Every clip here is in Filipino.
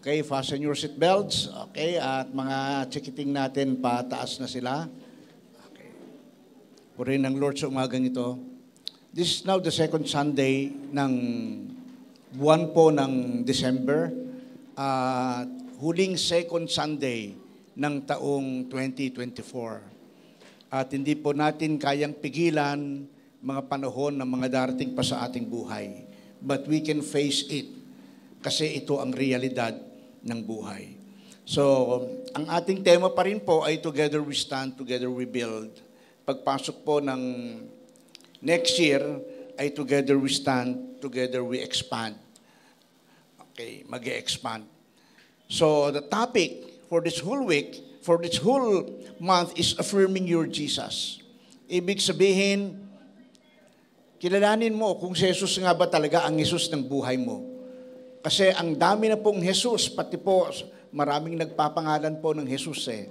Okay, fasten your seatbelts. Okay, at mga chikiting natin, pataas na sila. Okay. Purihin ng Lord sa umagang ito. This is now the second Sunday ng buwan po ng December. Huling second Sunday ng taong 2024. At hindi po natin kayang pigilan mga panahon ng mga darating pa sa ating buhay. But we can face it. Kasi ito ang realidad ng buhay. So, ang ating tema pa rin po ay Together We Stand, Together We Build. Pagpasok po ng next year ay Together We Stand, Together We Expand. Okay, mag-e-expand. So, the topic for this whole week, for this whole month is affirming your Jesus. Ibig sabihin, kilalanin mo kung si Jesus nga ba talaga ang Jesus ng buhay mo. Kasi ang dami na pong Jesus, pati po maraming nagpapangalan po ng Jesus eh.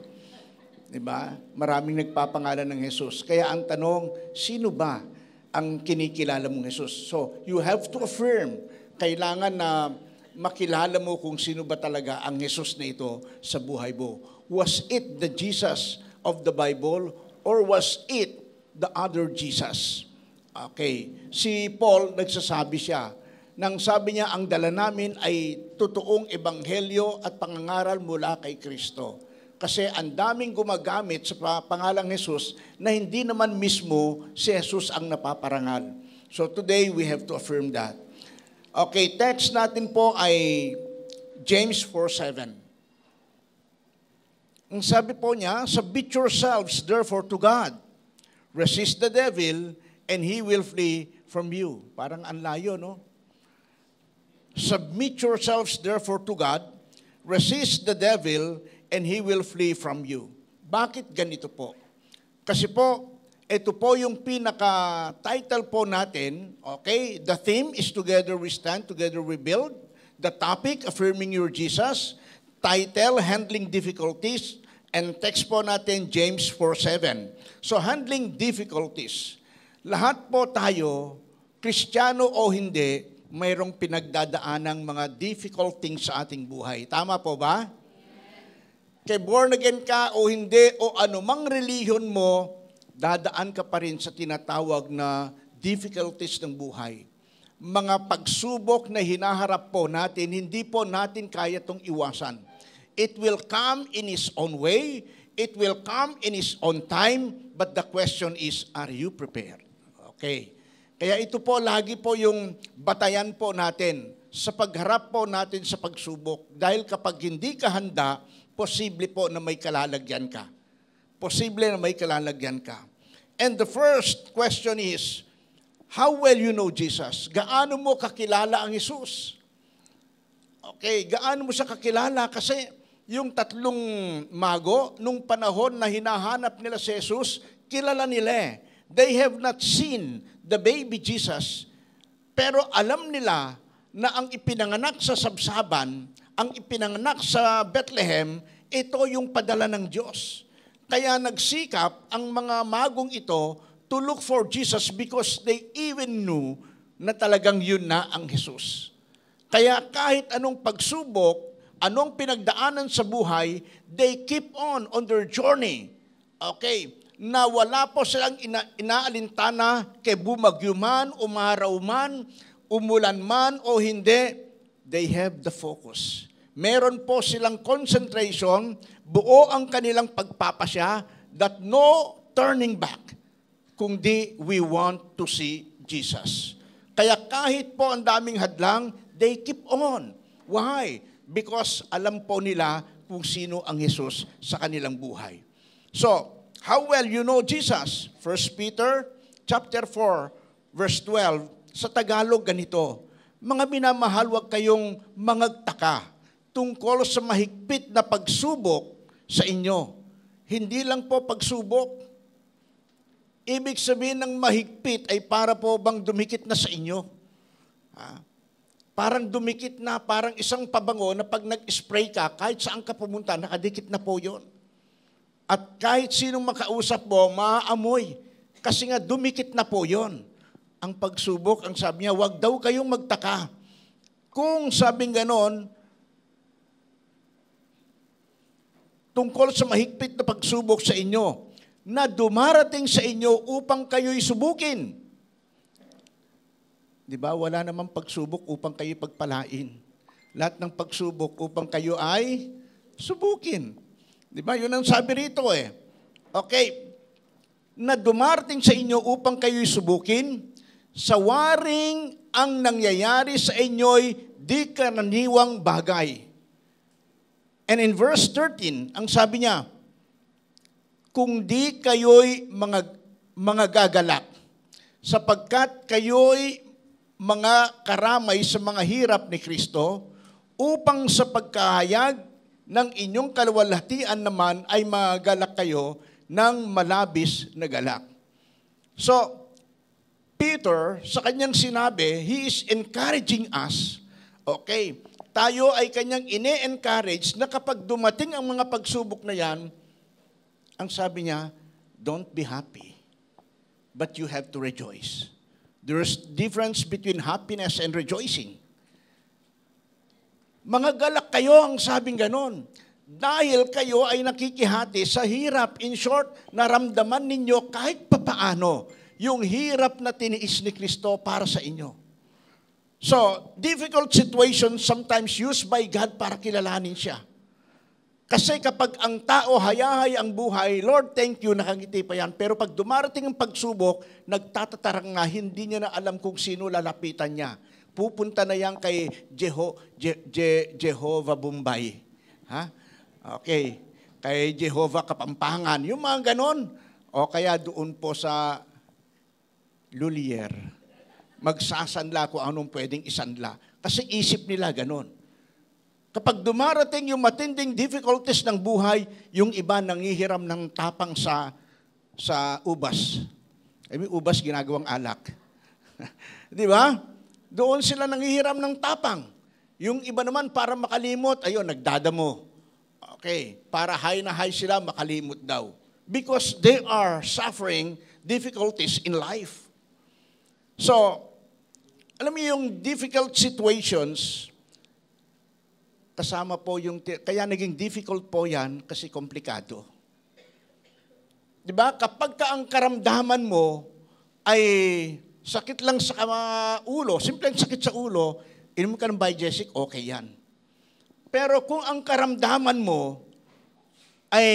Diba? Maraming nagpapangalan ng Jesus. Kaya ang tanong, sino ba ang kinikilala mong Jesus? So, you have to affirm. Kailangan na makilala mo kung sino ba talaga ang Jesus na ito sa buhay mo. Was it the Jesus of the Bible or was it the other Jesus? Okay. Si Paul, nagsasabi siya, nang sabi niya, ang dala namin ay totoong ebanghelyo at pangangaral mula kay Kristo. Kasi ang daming gumagamit sa pangalang Jesus na hindi naman mismo si Jesus ang napaparangal. So today, we have to affirm that. Okay, text natin po ay James 4:7. Ang sabi po niya, submit yourselves therefore to God. Resist the devil and he will flee from you. Parang anlayo, no? Submit yourselves therefore to God, resist the devil, and he will flee from you. Bakit ganito po? Kasi po, ito po yung pinaka-title po natin, okay? The theme is Together We Stand, Together We Build. The topic, Affirming Your Jesus. Title, Handling Difficulties. And text po natin, James 4:7. So, handling difficulties. Lahat po tayo, Kristiyano o hindi, mayroong pinagdadaanang mga difficult things sa ating buhay. Tama po ba? Kaya born again ka o hindi o anumang relihiyon mo, dadaan ka pa rin sa tinatawag na difficulties ng buhay. Mga pagsubok na hinaharap po natin, hindi po natin kaya itong iwasan. It will come in its own way, it will come in its own time, but the question is, are you prepared? Okay. Kaya ito po, lagi po yung batayan po natin sa pagharap po natin sa pagsubok. Dahil kapag hindi ka handa, posible po na may kalalagyan ka. Posible na may kalalagyan ka. And the first question is, how well you know Jesus? Gaano mo kakilala ang Jesus? Okay, gaano mo siya kakilala? Kasi yung tatlong mago, nung panahon na hinahanap nila si Jesus, kilala nila eh. They have not seen the baby Jesus, pero alam nila na ang ipinanganak sa Sabsaban, ang ipinanganak sa Bethlehem, ito yung padala ng Diyos. Kaya nagsikap ang mga magong ito to look for Jesus because they even knew na talagang yun na ang Jesus. Kaya kahit anong pagsubok, anong pinagdaanan sa buhay, they keep on their journey. Okay, na wala po silang inaalintana kay bumagyo man, umaraw man, umulan man o hindi, they have the focus. Meron po silang concentration, buo ang kanilang pagpapasya that no turning back, kundi we want to see Jesus. Kaya kahit po ang daming hadlang, they keep on. Why? Because alam po nila kung sino ang Jesus sa kanilang buhay. So, how well you know Jesus? 1 Peter chapter 4, verse 12. Sa Tagalog, ganito, mga minamahal, huwag kayong mangagtaka tungkol sa mahigpit na pagsubok sa inyo. Hindi lang po pagsubok. Ibig sabihin ng mahigpit ay para po bang dumikit na sa inyo. Parang dumikit na, parang isang pabango na pag nag-spray ka, kahit saan ka pumunta, nakadikit na po yun. At kahit sinong makausap mo, maaamoy. Kasi nga, dumikit na po yon. Ang pagsubok, ang sabi niya, wag daw kayong magtaka. Kung sabing ganon, tungkol sa mahigpit na pagsubok sa inyo na dumarating sa inyo upang kayo'y subukin. Di ba? Wala namang pagsubok upang kayo'y pagpalain. Lahat ng pagsubok upang kayo ay subukin. Di ba? Yun ang sabi rito eh. Okay. Na dumarating sa inyo upang kayo'y subukin, sa waring ang nangyayari sa inyo'y di karaniwang bagay. And in verse 13, ang sabi niya, kung di kayo'y mga gagalak, sapagkat kayo'y mga karamay sa mga hirap ni Kristo, upang sa pagkahayag ng inyong kaluwalhatian naman ay magalak kayo ng malabis na galak. So, Peter, sa kanyang sinabi, he is encouraging us, okay, tayo ay kanyang ine-encourage na kapag dumating ang mga pagsubok na yan, ang sabi niya, don't be happy, but you have to rejoice. There's difference between happiness and rejoicing. Mga galak kayo, ang sabing ganon. Dahil kayo ay nakikihati sa hirap. In short, naramdaman ninyo kahit papaano yung hirap na tiniis ni Kristo para sa inyo. So, difficult situations sometimes used by God para kilalanin siya. Kasi kapag ang tao hayahay ang buhay, Lord, thank you, nakangiti pa yan. Pero pag dumarating ang pagsubok, nagtatatarang nga, hindi niya na alam kung sino lalapitan niya. Pupunta na yan kay Jehovah Bombay. Ha? Okay. Kay Jehovah Kapampangan. Yung mga ganon. O kaya doon po sa Lulier. Magsasanla kung anong pwedeng isanla. Kasi isip nila ganon. Kapag dumarating yung matinding difficulties ng buhay, yung iba nangihiram ng tapang sa ubas. I mean, ubas ginagawang alak. Di ba? Doon sila nangihiram ng tapang. Yung iba naman para makalimot, ayun, nagdadamo. Okay, para high na high sila, makalimot daw. Because they are suffering difficulties in life. So, alam mo yung difficult situations, kasama po yung, kaya naging difficult po yan kasi komplikado. Diba? Kapag ka ang karamdaman mo ay sakit lang sa ulo, simpleng sakit sa ulo, inom ka ng Biogesic, okay yan. Pero kung ang karamdaman mo ay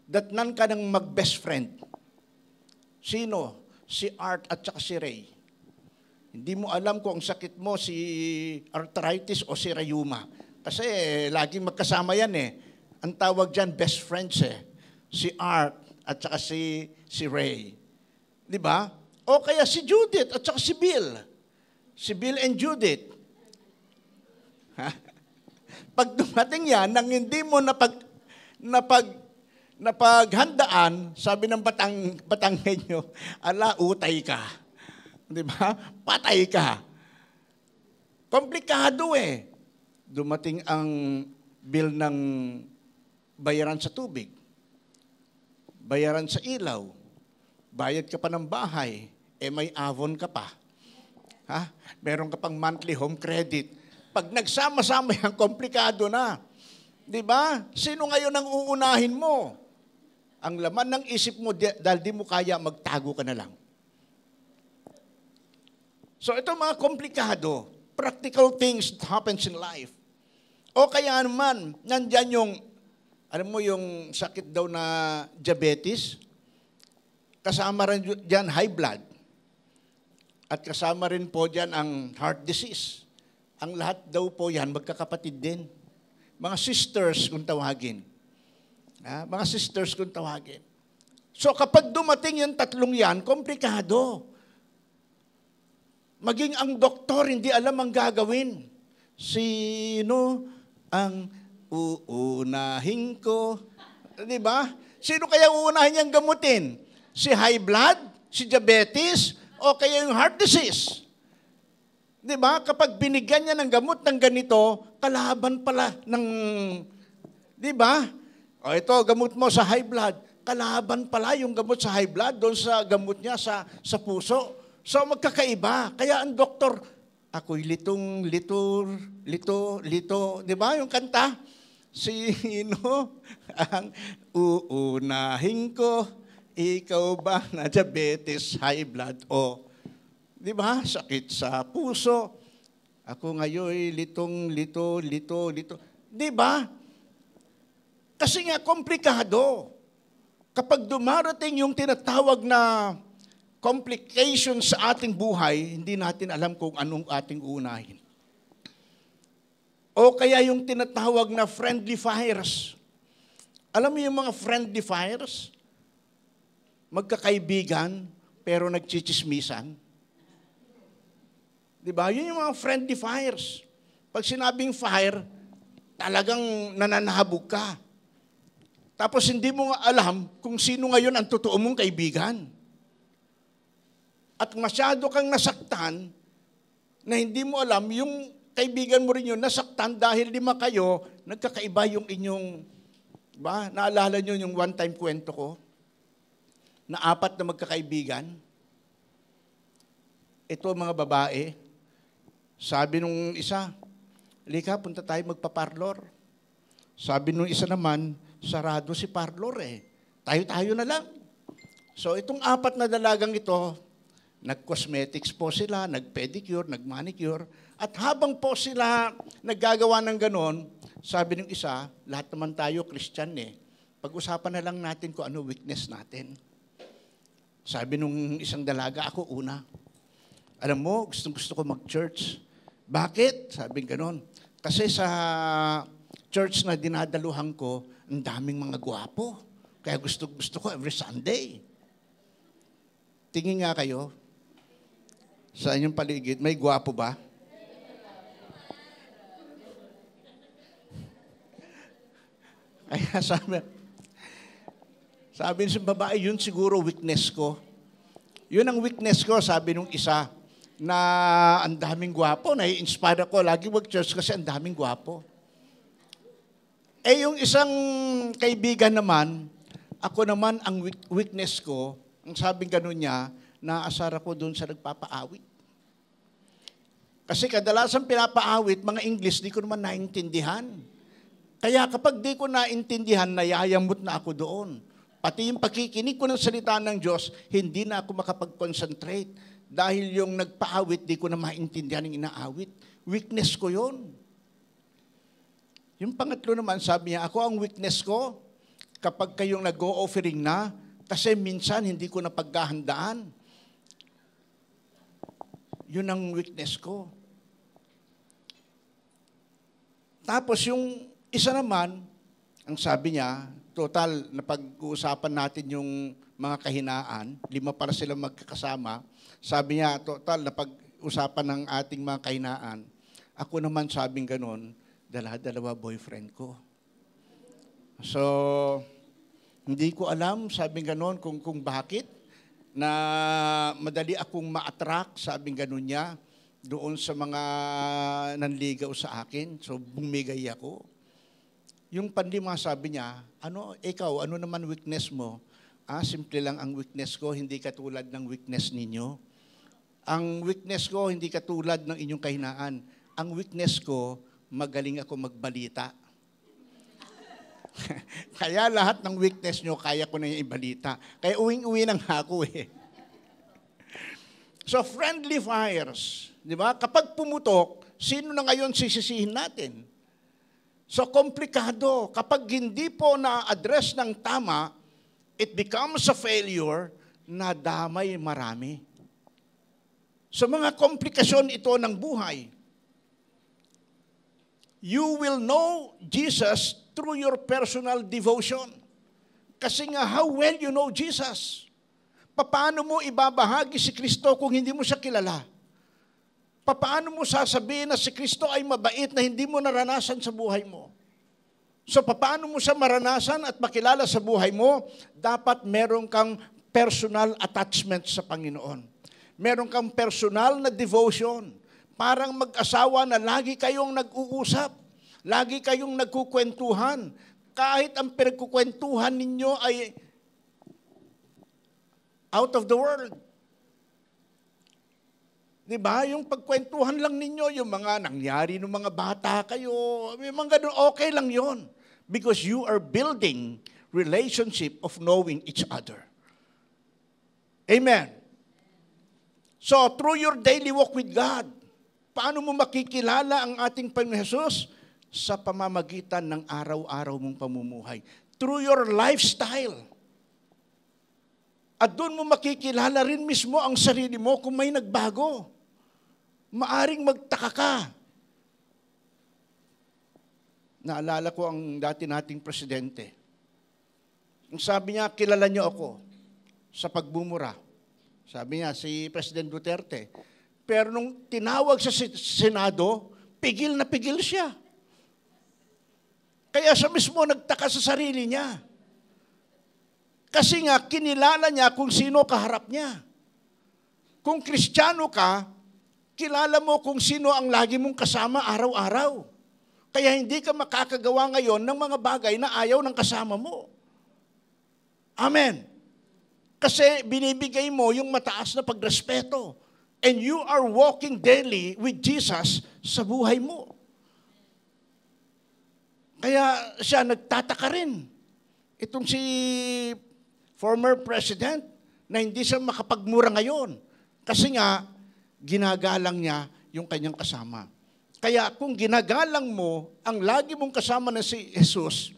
datnan ka ng mag-best friend, sino? Si Art at saka si Ray. Hindi mo alam kung ang sakit mo si arthritis o si rheuma. Kasi laging magkasama yan eh. Ang tawag dyan, best friends eh. Si Art at saka si Ray. Di ba? O kaya si Judith at saka si Bill. Si Bill and Judith. Pag dumating yan, nang hindi mo napaghandaan, sabi ng Batanggenyo, ala, utay ka. Di ba? Patay ka. Komplikado eh. Dumating ang bill ng bayaran sa tubig, bayaran sa ilaw, bayad ka pa ng bahay, may Avon ka pa. Ha? Meron ka pang monthly home credit. Pag nagsama-sama yan, komplikado na. Di ba? Sino ngayon ang uunahin mo? Ang laman ng isip mo, dahil di mo kaya, magtago ka na lang. So ito mga komplikado, practical things that happens in life. O kaya naman, nandyan yung, alam mo yung sakit daw na diabetes, kasama rin dyan high blood, at kasama rin po dyan ang heart disease. Ang lahat daw po yan, magkakapatid din. Mga sisters kung tawagin. Mga sisters kung tawagin. So kapag dumating yung tatlong yan, komplikado. Maging ang doktor, hindi alam ang gagawin. Sino ang uunahin ko? Di ba? Sino kaya uunahin niyang gamutin? Si high blood? Si diabetes? O kaya yung heart disease? Di ba? Kapag binigyan niya ng gamot ng ganito, kalaban pala ng... Di ba? O ito, gamot mo sa high blood. Kalaban pala yung gamot sa high blood doon sa gamot niya sa puso. So magkakaiba. Kaya ang doktor, ako'y litong, lito. Di ba yung kanta? Sino ang uunahin ko? Ikaw ba na diabetes, high blood, o di ba, sakit sa puso? Ako ngayon litong-lito. Di ba? Kasi nga komplikado. Kapag dumarating yung tinatawag na complications sa ating buhay, hindi natin alam kung anong ating uunahin. O kaya yung tinatawag na friendly fires. Alam mo yung mga friendly fires? Magkakaibigan, pero nagchichismisan. Diba? Yun yung mga friendly fires. Pag sinabing fire, talagang nananahabog ka. Tapos hindi mo nga alam kung sino ngayon ang totoo mong kaibigan. At masyado kang nasaktan na hindi mo alam yung kaibigan mo rin yun nasaktan dahil 5 kayo, nagkakaiba yung inyong, diba? Naalala nyo yung one time kwento ko? Na 4 na magkakaibigan. Ito mga babae, sabi nung isa, "Lika, punta tayo magpa-parlor." Sabi nung isa naman, "Sarado si parlor eh. Tayo-tayo na lang." So itong 4 na dalagang ito, nag-cosmetics po sila, nag-pedicure, nag-manicure, at habang po sila naggagawa ng ganon, sabi nung isa, lahat naman tayo Christian eh. Pag-usapan na lang natin kung ano weakness natin. Sabi nung isang dalaga, "Ako una. Alam mo, gusto ko mag-church." "Bakit?" Sabi ganon. "Kasi sa church na dinadaluhan ko, ang daming mga gwapo. Kaya gusto ko every Sunday." Tingin nga kayo, sa inyong paligid, may gwapo ba? Kaya sabi sa babae, yun siguro weakness ko. Yun ang weakness ko, sabi nung isa, na ang daming gwapo, nai-inspire ako, lagi mag-church kasi ang daming gwapo. Eh yung isang kaibigan naman, ako naman ang weakness ko, ang sabing ganun niya, naasar ako doon sa nagpapaawit. Kasi kadalasan pinapaawit, mga English, di ko naman naintindihan. Kaya kapag di ko naintindihan, nayayamot na ako doon. Pati yung pakikinig ko ng salita ng Diyos, hindi na ako makapag-concentrate. Dahil yung nagpaawit, di ko na maintindihan ng inaawit. Weakness ko yun. Yung pangatlo naman, sabi niya, ako ang weakness ko kapag kayong nag-o-offering na, kasi minsan hindi ko na paghahandaan. Yun ang weakness ko. Tapos yung isa naman, ang sabi niya, total, napag-uusapan natin yung mga kahinaan, 5 para sila magkakasama. Sabi niya, total, napag-usapan ng ating mga kahinaan. Ako naman sabing ganun, dalawa boyfriend ko. So, hindi ko alam, sabing ganun, kung bakit, na madali akong ma-attract, sabing ganun niya, doon sa mga nanligaw sa akin. So, bumigay ako. Yung panlima, sabi niya, ikaw, ano naman weakness mo? Simple lang ang weakness ko, hindi katulad ng weakness ninyo. Ang weakness ko, hindi katulad ng inyong kahinaan. Ang weakness ko, magaling ako magbalita. Kaya lahat ng weakness nyo, kaya ko na yung ibalita. Kaya uwing-uwi nang ako eh. So, friendly fires. Di ba? Kapag pumutok, sino na ngayon sisisihin natin? So, komplikado. Kapag hindi po na-address ng tama, it becomes a failure na damay marami. So, mga komplikasyon ito ng buhay. You will know Jesus through your personal devotion. Kasi nga, how well you know Jesus? Paano mo ibabahagi si Kristo kung hindi mo siya kilala? Paano mo sasabihin na si Kristo ay mabait na hindi mo naranasan sa buhay mo? So, paano mo siya maranasan at makilala sa buhay mo? Dapat meron kang personal attachment sa Panginoon. Meron kang personal na devotion. Parang mag-asawa na lagi kayong nag-uusap. Lagi kayong nagkukwentuhan. Kahit ang pinagkukwentuhan ninyo ay out of the world. Diba? Yung pagkwentuhan lang ninyo, yung mga nangyari ng mga bata kayo, yung mga ganun, okay lang yon. Because you are building relationship of knowing each other. Amen. So, through your daily walk with God, paano mo makikilala ang ating Panginoon Jesus? Sa pamamagitan ng araw-araw mong pamumuhay. Through your lifestyle. At doon mo makikilala rin mismo ang sarili mo kung may nagbago. Maaring magtaka ka. Naalala ko ang dati nating presidente. Ang sabi niya, kilala niyo ako sa pagbumura. Sabi niya, si President Duterte. Pero nung tinawag sa Senado, pigil na pigil siya. Kaya siya mismo nagtaka sa sarili niya. Kasi nga, kinilala niya kung sino kaharap niya. Kung Kristiyano ka, kilala mo kung sino ang lagi mong kasama araw-araw. Kaya hindi ka makakagawa ngayon ng mga bagay na ayaw ng kasama mo. Amen. Kasi binibigay mo yung mataas na pagrespeto. And you are walking daily with Jesus sa buhay mo. Kaya siya nagtataka rin. Itong si former president na hindi siya makapagmura ngayon. Kasi nga, ginagalang niya yung kanyang kasama. Kaya kung ginagalang mo ang lagi mong kasama na si Jesus,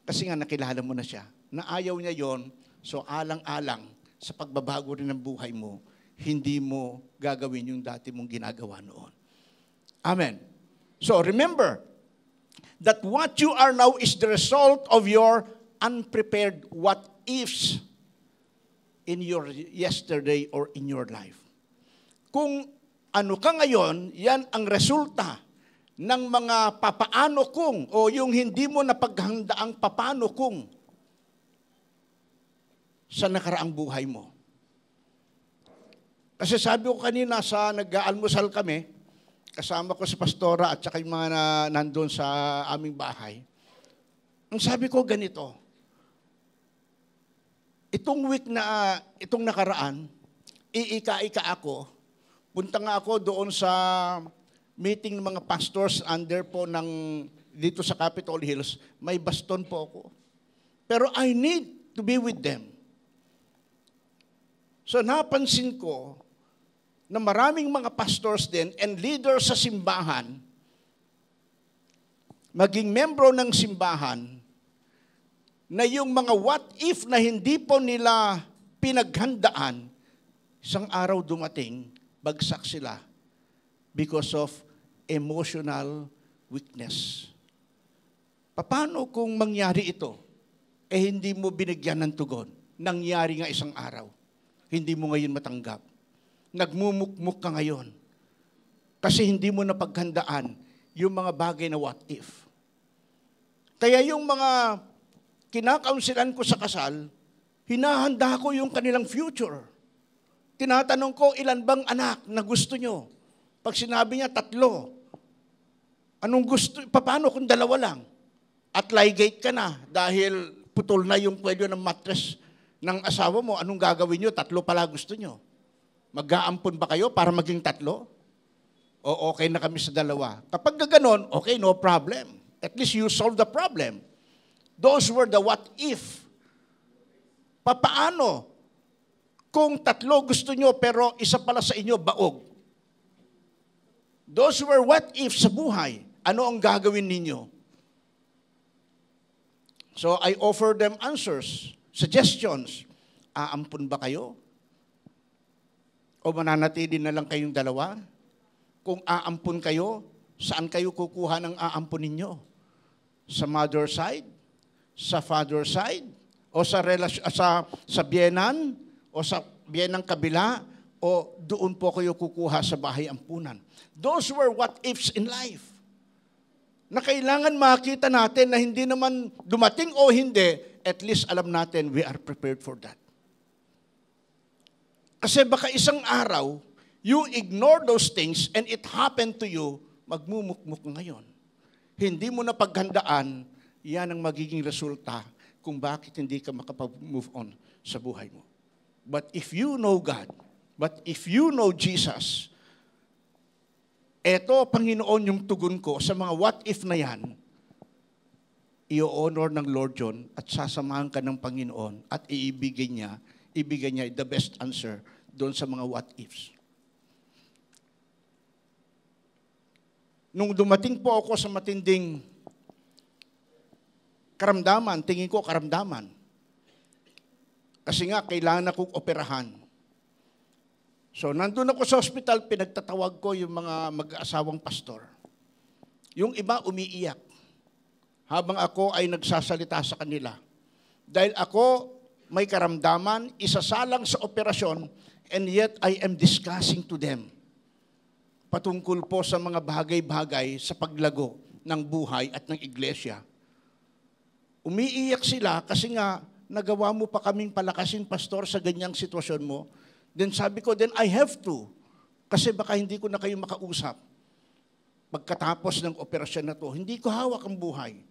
kasi nga nakilala mo na siya, na ayaw niya yon, so alang-alang sa pagbabago rin ng buhay mo, hindi mo gagawin yung dati mong ginagawa noon. Amen. So remember that what you are now is the result of your unprepared what-ifs in your yesterday or in your life. Kung ano ka ngayon, yan ang resulta ng mga papaano kung o yung hindi mo napaghandaang papaano kung sa nakaraang buhay mo. Kasi sabi ko kanina sa nag-aalmusal kami, kasama ko si Pastora at saka yung mga nandun sa aming bahay, ang sabi ko ganito, itong week na, itong nakaraan, iika-ika ako, punta nga ako doon sa meeting ng mga pastors under po ng dito sa Capitol Hills. May baston po ako. Pero I need to be with them. So napansin ko na maraming mga pastors din and leaders sa simbahan, maging membro ng simbahan, na yung mga what if na hindi po nila pinaghandaan, isang araw dumating, bagsak sila because of emotional weakness. Paano kung mangyari ito? Hindi mo binigyan ng tugon. Nangyari nga isang araw. Hindi mo ngayon matanggap. Nagmumukmuk ka ngayon. Kasi hindi mo napaghandaan yung mga bagay na what if. Kaya yung mga kinakaunsilan ko sa kasal, hinahanda ko yung kanilang future. Tinatanong ko, ilan bang anak na gusto nyo? Pag sinabi niya, 3. Anong gusto? Paano kung 2 lang? At ligate ka na dahil putol na yung kwelyo ng mattress ng asawa mo. Anong gagawin nyo? 3 pala gusto nyo. Mag-aampon ba kayo para maging 3? O okay na kami sa 2? Kapag ganoon, okay, no problem. At least you solve the problem. Those were the what if. Papaano? Kung 3 gusto nyo, pero isa pala sa inyo, baog. Those were what if sa buhay. Ano ang gagawin ninyo? So, I offer them answers, suggestions. Aampun ba kayo? O mananatili na lang kayong 2? Kung aampun kayo, saan kayo kukuha ng aampun ninyo? Sa mother side? Sa father side? O sa biyenan? O sa biyenang kabila? O doon po kayo kukuha sa bahay ampunan? Those were what ifs in life. Na kailangan makita natin na hindi naman dumating o hindi, at least alam natin we are prepared for that. Kasi baka isang araw, you ignore those things and it happened to you, magmumukmuk ngayon. Hindi mo na paghandaan, yan ang magiging resulta kung bakit hindi ka makapag-move on sa buhay mo. But if you know God, but if you know Jesus, eto, Panginoon, yung tugon ko sa mga what if na yan, i-honor ng Lord yun at sasamahan ka ng Panginoon at ibigay niya the best answer doon sa mga what ifs. Nung dumating po ako sa matinding karamdaman, tingin ko karamdaman. Kasi nga, kailangan akong operahan. So, nandun ako sa hospital, pinagtatawag ko yung mga mag-aasawang pastor. Yung iba umiiyak habang ako ay nagsasalita sa kanila. Dahil ako may karamdaman, isasalang sa operasyon, and yet I am discussing to them patungkol po sa mga bagay-bagay sa paglago ng buhay at ng iglesia. Umiiyak sila kasi nga nagawa mo pa kaming palakasin, pastor, sa ganyang sitwasyon mo. Then sabi ko, then I have to. Kasi baka hindi ko na kayo makausap. Pagkatapos ng operasyon na to, hindi ko hawak ang buhay.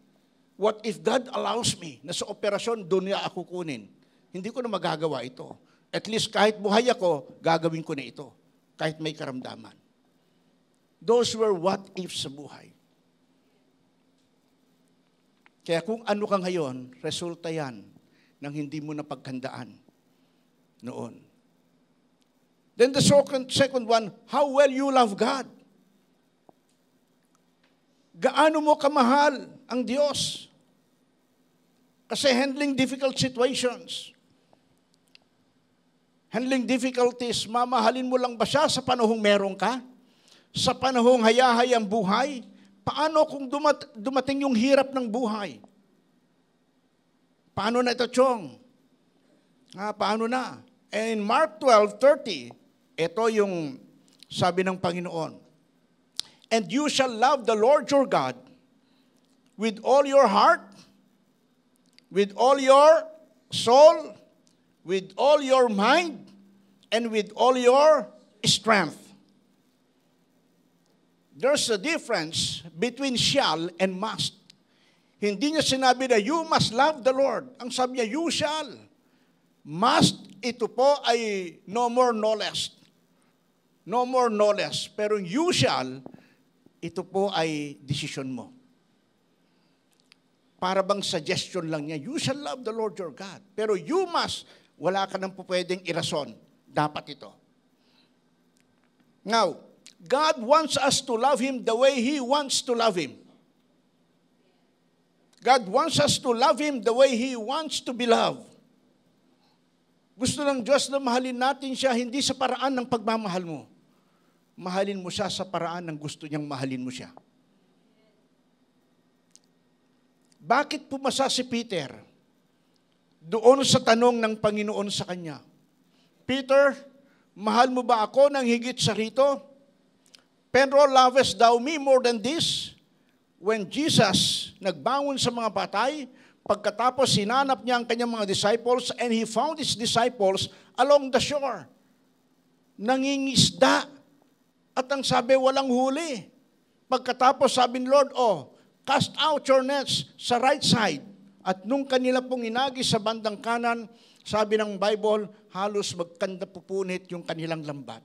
What if God allows me na sa operasyon, doon niya ako kunin? Hindi ko na magagawa ito. At least kahit buhay ako, gagawin ko na ito. Kahit may karamdaman. Those were what ifs sa buhay. Kaya kung ano ka ngayon, resulta yan ng hindi mo napaghandaan noon. Then the second one, how well you love God. Gaano mo kamahal ang Diyos? Kasi handling difficult situations, handling difficulties, mamahalin mo lang ba siya sa panahong meron ka? Sa panahong hayahay ang buhay? Paano kung dumating yung hirap ng buhay? Paano na ito, Chong? Paano na? And in Mark 12:30, ito yung sabi ng Panginoon. And you shall love the Lord your God with all your heart, with all your soul, with all your mind, and with all your strength. There's a difference between shall and must. Hindi niya sinabi na you must love the Lord. Ang sabi niya, you shall. Must, ito po ay no more, no less. No more, no less. Pero you shall, ito po ay decision mo. Para bang suggestion lang niya, you shall love the Lord your God. Pero you must, wala ka nang pwedeng irason. Dapat ito. Now, God wants us to love Him the way He wants to love Him. God wants us to love Him the way He wants to be loved. Gusto ng Diyos na mahalin natin siya hindi sa paraan ng pagmamahal mo. Mahalin mo siya sa paraan ng gusto niyang mahalin mo siya. Bakit pumasa si Peter doon sa tanong ng Panginoon sa kanya? Peter, mahal mo ba ako ng higit sa rito? Pedro, lovest thou me more than this? When Jesus nagbangon sa mga patay, pagkatapos sinanap niya ang kanyang mga disciples and He found His disciples along the shore. Nangingisda. At ang sabi, walang huli. Pagkatapos sabi ni Lord, cast out your nets sa right side. At nung kanila pong inagi sa bandang kanan, sabi ng Bible, halos magkanda pupunit yung kanilang lambat.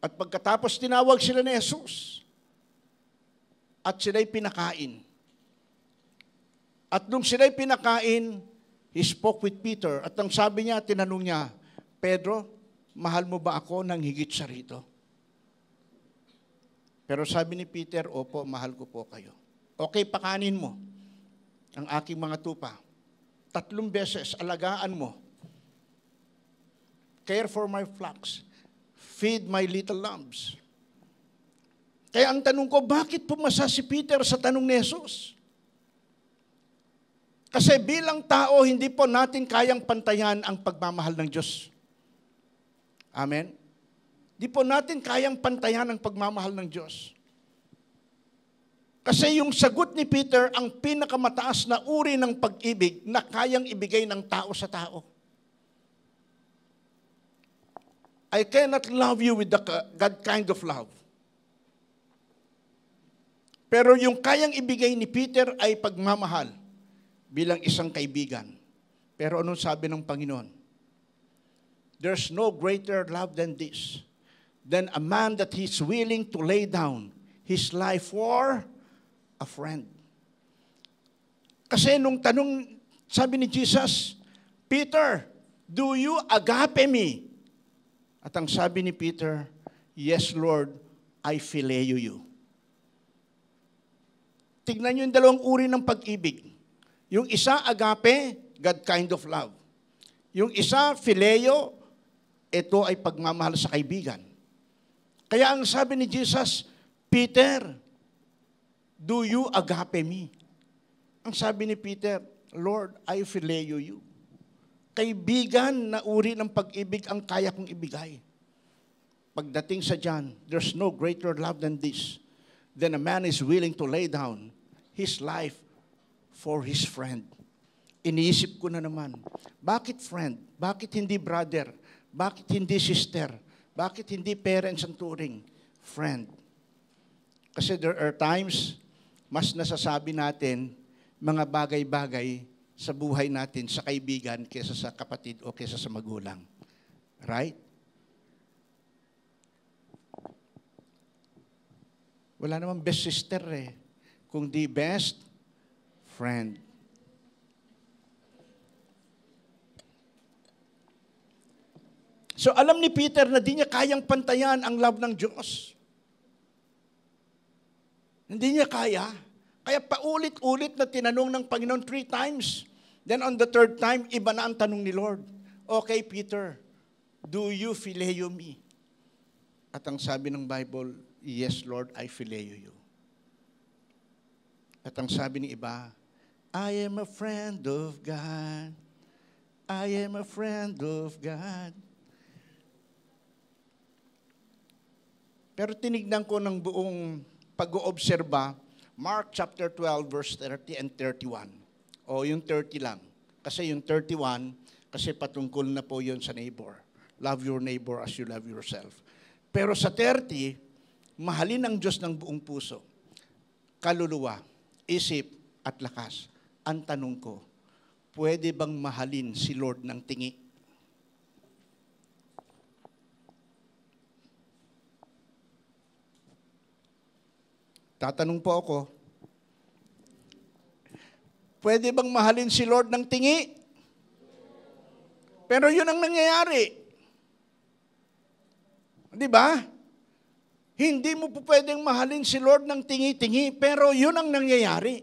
At pagkatapos tinawag sila ni Jesus. At sila'y pinakain. At nung sila'y pinakain, He spoke with Peter. At ang sabi niya, tinanong niya, Pedro, mahal mo ba ako ng higit sa rito? Pero sabi ni Peter, opo, mahal ko po kayo. Okay, pakanin mo ang aking mga tupa. 3 beses, alagaan mo. Care for my flocks. Feed my little lambs. Kaya ang tanong ko, bakit pumasa si Peter sa tanong ni Jesus? Kasi bilang tao, hindi po natin kayang pantayan ang pagmamahal ng Diyos. Amen? Di po natin kayang pantayan ang pagmamahal ng Diyos. Kasi yung sagot ni Peter, ang pinakamataas na uri ng pag-ibig na kayang ibigay ng tao sa tao. I cannot love you with that kind of love. Pero yung kayang ibigay ni Peter ay pagmamahal bilang isang kaibigan. Pero anong sabi ng Panginoon? There's no greater love than this. Than a man that he's willing to lay down his life for a friend. Kasi nung tanong, sabi ni Jesus, Peter, do you agape me? At ang sabi ni Peter, yes, Lord, I phileo you. Tignan niyo yung dalawang uri ng pag-ibig. Yung isa, agape, God kind of love. Yung isa, phileo, ito ay pagmamahal sa kaibigan. Kaya ang sabi ni Jesus, Peter, do you agape me? Ang sabi ni Peter, Lord, I phileo you. Kaibigan na uri ng pag-ibig ang kaya kong ibigay. Pagdating sa John, there's no greater love than this, then a man is willing to lay down his life for his friend. Iniisip ko na naman, bakit friend? Bakit hindi brother? Bakit hindi sister? Bakit hindi parents ang turing? Friend. Kasi there are times, mas nasasabi natin mga bagay-bagay sa buhay natin sa kaibigan kaysa sa kapatid o kaysa sa magulang. Right? Wala namang best sister kung di best friend. So alam ni Peter na di niya kayang pantayan ang love ng Diyos. Hindi niya kaya. Kaya paulit-ulit na tinanong ng Panginoon 3 times. Then on the 3rd time, iba na ang tanong ni Lord. Okay, Peter, do you phileo me? At ang sabi ng Bible, yes, Lord, I phileo you. At ang sabi ng iba, I am a friend of God. I am a friend of God. Pero tinignan ko ng buong pag-oobserba, Mark chapter 12, verse 30 and 31. O yung 30 lang. Kasi yung 31, kasi patungkol na po yun sa neighbor. Love your neighbor as you love yourself. Pero sa 30, mahalin ang Diyos ng buong puso, kaluluwa, isip, at lakas. Ang tanong ko, pwede bang mahalin si Lord ng tingi? Tatanong po ako, pwede bang mahalin si Lord ng tingi? Pero yun ang nangyayari. Di ba? Hindi mo po pwedeng mahalin si Lord ng tingi-tingi, pero yun ang nangyayari.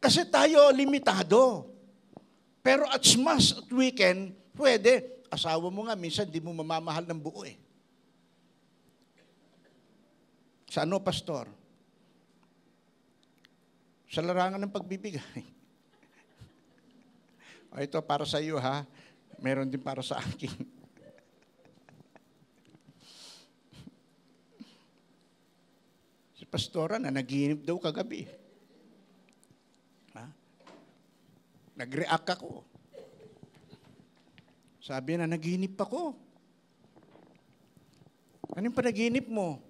Kasi tayo limitado. Pero as much as we can, pwede. Asawa mo nga, minsan di mo mamamahal ng buo Sa ano, pastor? Sa larangan ng pagbibigay. O ito, para sa iyo ha. Meron din para sa akin. Si pastora na naginip daw kagabi. Ha? Nag-react ako. Sabi na, naginip ako. Anong panaginip mo?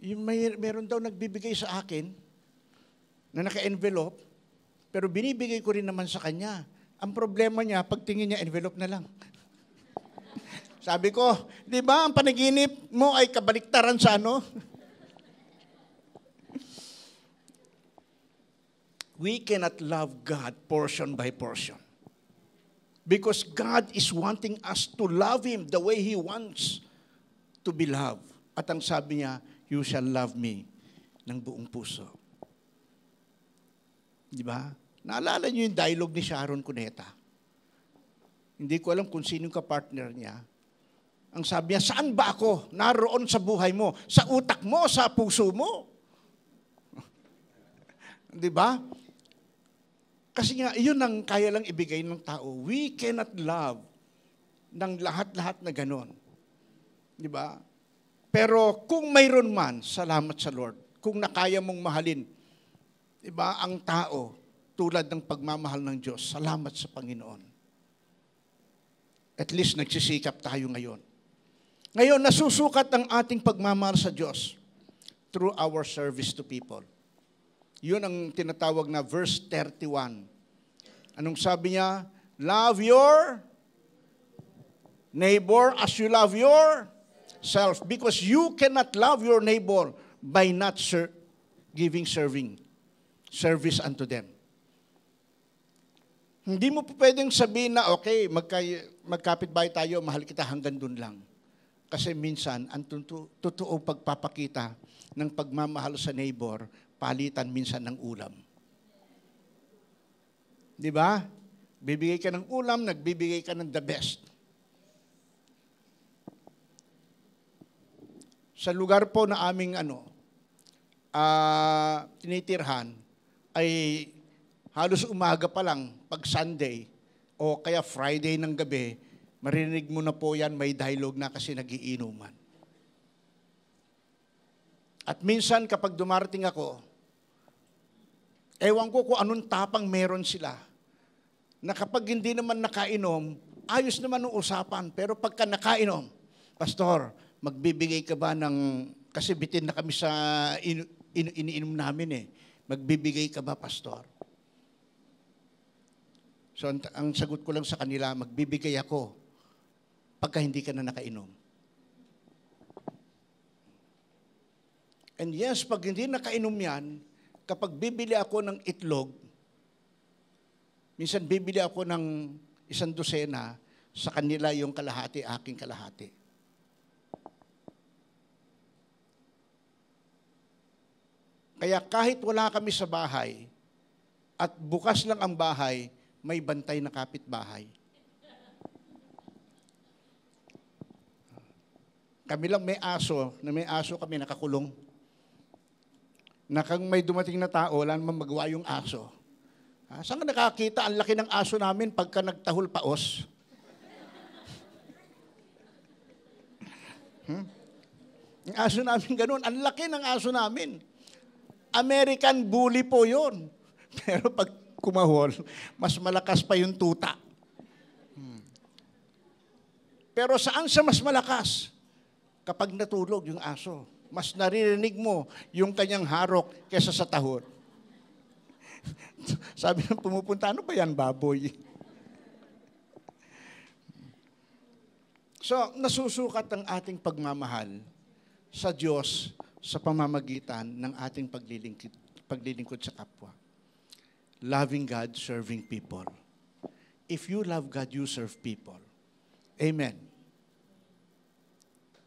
Yung meron daw nagbibigay sa akin na naka-envelope, pero binibigay ko rin naman sa kanya. Ang problema niya, pagtingin niya, envelope na lang. Sabi ko, di ba, ang panaginip mo ay kabaliktaran sa ano? We cannot love God portion by portion. Because God is wanting us to love Him the way He wants to be loved. At ang sabi niya, you shall love me ng buong puso. Di ba? Naalala niyo yung dialogue ni Sharon Cuneta. Hindi ko alam kung sino yung kapartner niya. Ang sabi niya, saan ba ako? Naroon sa buhay mo. Sa utak mo, sa puso mo. Di ba? Kasi nga, yun ang kaya lang ibigay ng tao. We cannot love ng lahat-lahat na ganon. Di ba? Pero kung mayroon man, salamat sa Lord. Kung nakaya mong mahalin, diba, ang tao, tulad ng pagmamahal ng Diyos, salamat sa Panginoon. At least nagsisikap tayo ngayon. Ngayon, nasusukat ang ating pagmamahal sa Diyos through our service to people. Yun ang tinatawag na verse 31. Anong sabi niya? Love your neighbor as you love your self, because you cannot love your neighbor by not serving. service unto them. Hindi mo po pwedeng sabihin na, okay, magkapit-bahay tayo, mahal kita hanggang dun lang. Kasi minsan, ang totoo pagpapakita ng pagmamahal sa neighbor, palitan minsan ng ulam. Di ba? Bibigay ka ng ulam, nagbibigay ka ng the best. Sa lugar po na aming tinitirhan, ay halos umaga pa lang, pag Sunday, o kaya Friday ng gabi, marinig mo na po yan, may dialogue na kasi nagiinuman. At minsan kapag dumarating ako, ewan ko kung anong tapang meron sila, na kapag hindi naman nakainom, ayos naman ang usapan. Pero pagka nakainom, Pastor, magbibigay ka ba ng, kasi bitin na kami sa iniinom namin eh, magbibigay ka ba, Pastor? So ang sagot ko lang sa kanila, magbibigay ako pagka hindi ka na nakainom. And yes, pag hindi nakainom yan, kapag bibili ako ng itlog, minsan bibili ako ng 100, sa kanila yung kalahati, aking kalahati. Kaya kahit wala kami sa bahay, at bukas lang ang bahay, may bantay na kapitbahay. Kami lang may aso kami nakakulong. Na kung may dumating na tao, wala naman magawa yung aso. Saan ka nakakita? Ang laki ng aso namin pagka nagtahol paos. Ang aso namin ganun. Ang laki ng aso namin. American bully po yun. Pero pag kumahol, mas malakas pa yung tuta. Pero saan siya mas malakas? Kapag natulog yung aso. Mas naririnig mo yung kanyang harok kesa sa tahol. Sabi ng pumupunta, ano ba yan, baboy? So, nasusukat ang ating pagmamahal sa Diyos sa pamamagitan ng ating paglilingkod sa kapwa. Loving God, serving people. If you love God, you serve people. Amen.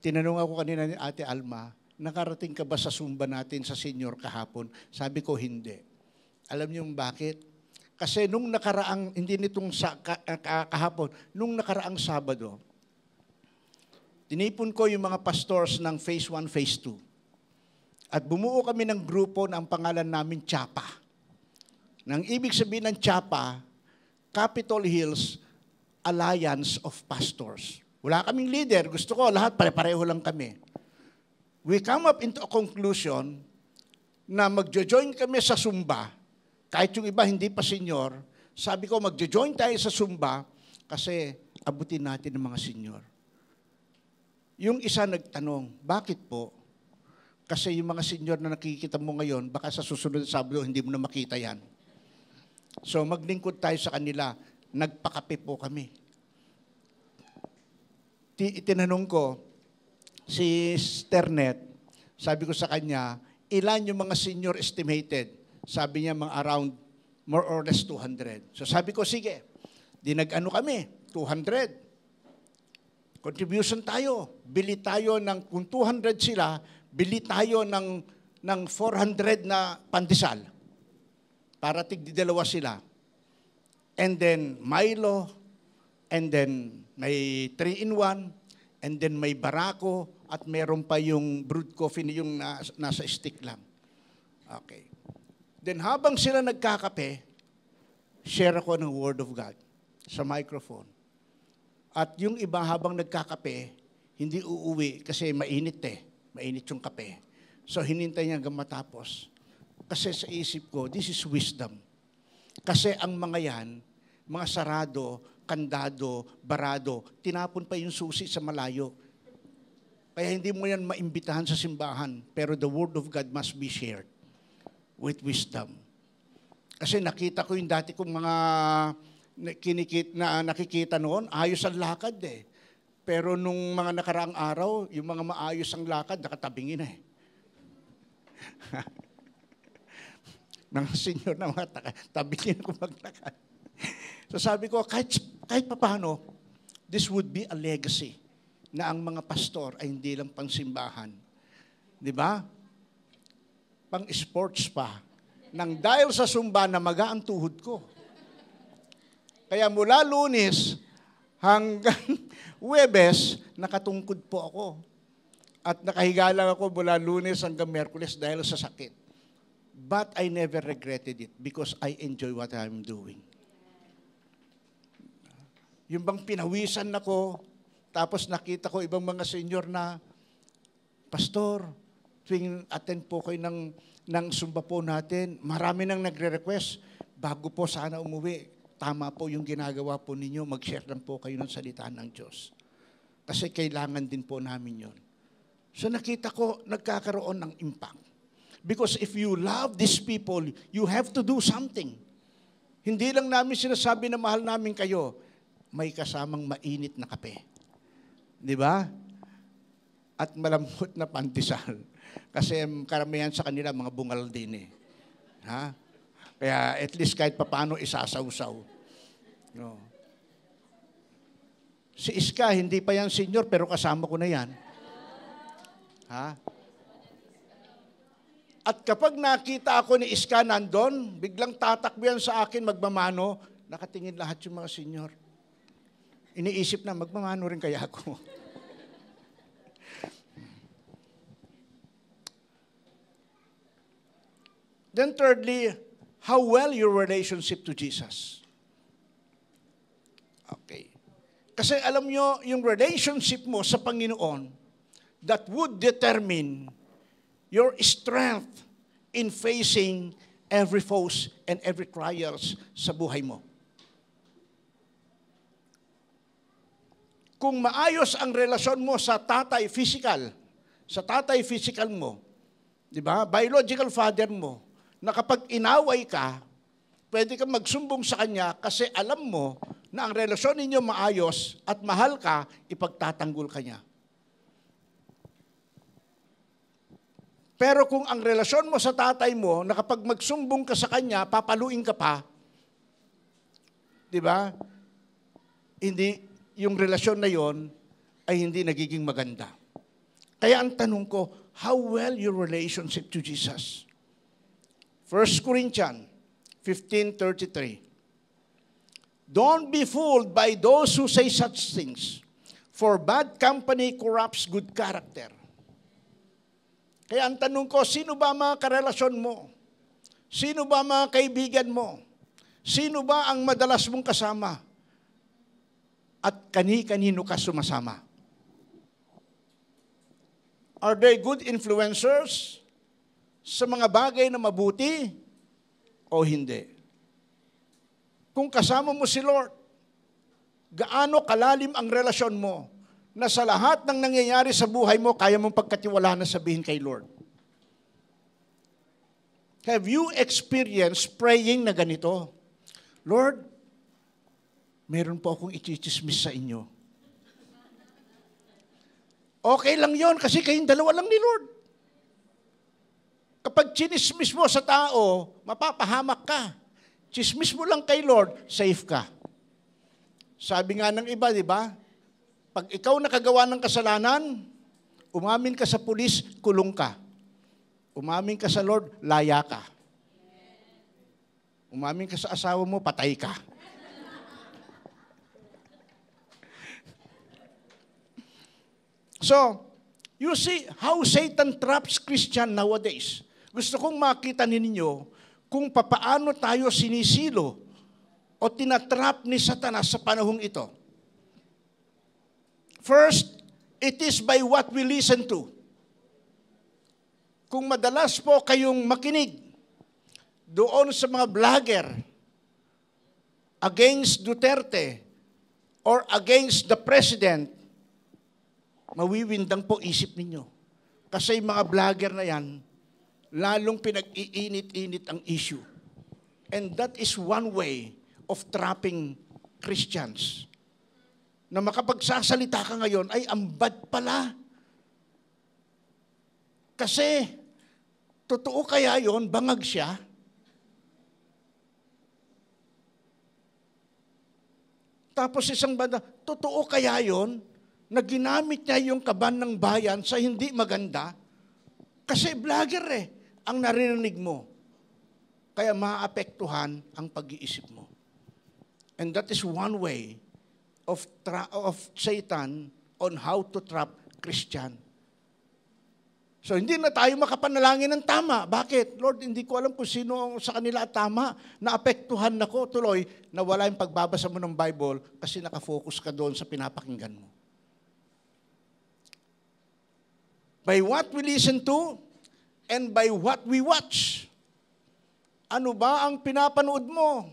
Tinanong ako kanina ni Ate Alma, nakarating ka ba sa Zumba natin sa senior kahapon? Sabi ko, hindi. Alam niyo bakit? Kasi nung nakaraang, hindi nitong kahapon, nung nakaraang Sabado, tinipon ko yung mga pastors ng Phase 1, Phase 2. At bumuo kami ng grupo na ang pangalan namin Chapa. Nang ibig sabihin ng Chapa, Capitol Hills Alliance of Pastors. Wala kaming leader. Gusto ko, lahat pare-pareho lang kami. We come up into a conclusion na magjo-join kami sa Zumba. Kahit yung iba hindi pa senior, sabi ko magjo-join tayo sa Zumba kasi abutin natin ng mga senior. Yung isa nagtanong, bakit po? Kasi yung mga senior na nakikita mo ngayon, baka sa susunod na Sabado hindi mo na makita yan. So maglingkod tayo sa kanila. Nagpakape po kami. Itinanong ko, si Sternet, sabi ko sa kanya, ilan yung mga senior estimated? Sabi niya mga around more or less 200. So sabi ko, sige, di nag-ano kami, 200. Contribution tayo. Bili tayo ng, kung 200 sila, bili tayo ng 400 na pandesal. Para tigdidalawa sila. And then Milo, and then may 3-in-1, and then may barako, at meron pa yung brewed coffee yung nasa stick lang. Okay. Then habang sila nagkakape, share ako ng Word of God sa microphone. At yung iba habang nagkakape, hindi uuwi kasi mainit mainit yung kape. So hinintay niya hanggang matapos. Kasi sa isip ko, this is wisdom. Kasi ang mga yan, mga sarado, kandado, barado, tinapon pa yung susi sa malayo. Kaya hindi mo yan maimbitahan sa simbahan. Pero the Word of God must be shared with wisdom. Kasi nakita ko yung dati kong mga nakikita noon, ayos ang lakad Pero nung mga nakaraang araw, yung mga maayos ang lakad, nakatabingin ng senior na mga tabi niya ko maglakad. So sabi ko, kahit paano, this would be a legacy na ang mga pastor ay hindi lang pangsimbahan. Di ba? Pang-sports pa. Nang dahil sa sumba na magaan tuhod ko. Kaya mula Lunes hanggang Huwebes, nakatungkod po ako. At nakahiga lang ako mula Lunes hanggang Miyerkules dahil sa sakit. But I never regretted it because I enjoy what I'm doing. Yung bang pinawisan ako, tapos nakita ko ibang mga senior na, Pastor, tuwing attend po kayo ng sumba po natin, marami nang nagre-request, bago po sana umuwi, tama po yung ginagawa po ninyo, mag-share lang po kayo ng salita ng Diyos. Kasi kailangan din po namin yon. So nakita ko, nagkakaroon ng impact. Because if you love these people, you have to do something. Hindi lang namin sinasabi na mahal namin kayo, may kasamang mainit na kape. Di ba? At malambot na pandesal. Kasi karamihan sa kanila mga bungal din eh. Ha? Kaya at least kahit papano isasawsaw. No. Si Iska, hindi pa yan senior, pero kasama ko na yan. Ha? At kapag nakita ako ni Iska nandun, biglang tatakbo yan sa akin, magmamano, nakatingin lahat yung mga senior. Iniisip na, magmamano rin kaya ako. Then thirdly, how well your relationship to Jesus. Okay. Kasi alam nyo, yung relationship mo sa Panginoon, that would determine your strength in facing every foes and every trials sa buhay mo. Kung maayos ang relasyon mo sa tatay physical mo, di ba? Biological father mo, na kapag inaway ka, pwede kang magsumbong sa kanya kasi alam mo na ang relasyon ninyo maayos at mahal ka, ipagtatanggol ka niya. Pero kung ang relasyon mo sa tatay mo, na kapag magsumbong ka sa kanya, papaluin ka pa, di ba? Hindi, yung relasyon na yon ay hindi nagiging maganda. Kaya ang tanong ko, how well your relationship to Jesus? 1 Corinthians 15:33. Don't be fooled by those who say such things, for bad company corrupts good character. Kaya ang tanong ko, sino ba mga karelasyon mo? Sino ba mga kaibigan mo? Sino ba ang madalas mong kasama? At kani-kanino ka sumasama? Are they good influencers sa mga bagay na mabuti o hindi? Kung kasama mo si Lord, gaano kalalim ang relasyon mo na sa lahat ng nangyayari sa buhay mo, kaya mong pagkatiwalaan na sabihin kay Lord? Have you experienced praying na ganito? Lord, meron po akong ichichismis sa inyo. Okay lang yon kasi kayong dalawa lang ni Lord. Kapag chinismis mo sa tao, mapapahamak ka. Chismis mo lang kay Lord, safe ka. Sabi nga ng iba, di ba? Pag ikaw nakagawa ng kasalanan, umamin ka sa pulis, kulong ka. Umamin ka sa Lord, laya ka. Umamin ka sa asawa mo, patay ka. So, you see how Satan traps Christian nowadays. Gusto kong makita ninyo kung papaano tayo sinisilo o tinatrap ni Satanas sa panahong ito. First, it is by what we listen to. Kung madalas po kayong makinig doon sa mga vlogger against Duterte or against the President, mawiwindang po isip ninyo. Kasi yung mga vlogger na yan, lalong pinag-iinit-init ang issue. And that is one way of trapping Christians. Na makapagsasalita ka ngayon, ay ambad pala. Kasi, totoo kaya yon, bangag siya. Tapos isang banda, totoo kaya yon na ginamit niya yung kaban ng bayan sa hindi maganda? Kasi vlogger ang naririnig mo. Kaya maapektuhan ang pag-iisip mo. And that is one way of Satan on how to trap Christian. So hindi na tayo makapanalangin ng tama. Bakit? Lord, hindi ko alam kung sino sa kanila tama. Naapektuhan ako tuloy na wala yung pagbabasa mo ng Bible kasi nakafocus ka doon sa pinapakinggan mo. By what we listen to and by what we watch. Ano ba ang pinapanood mo?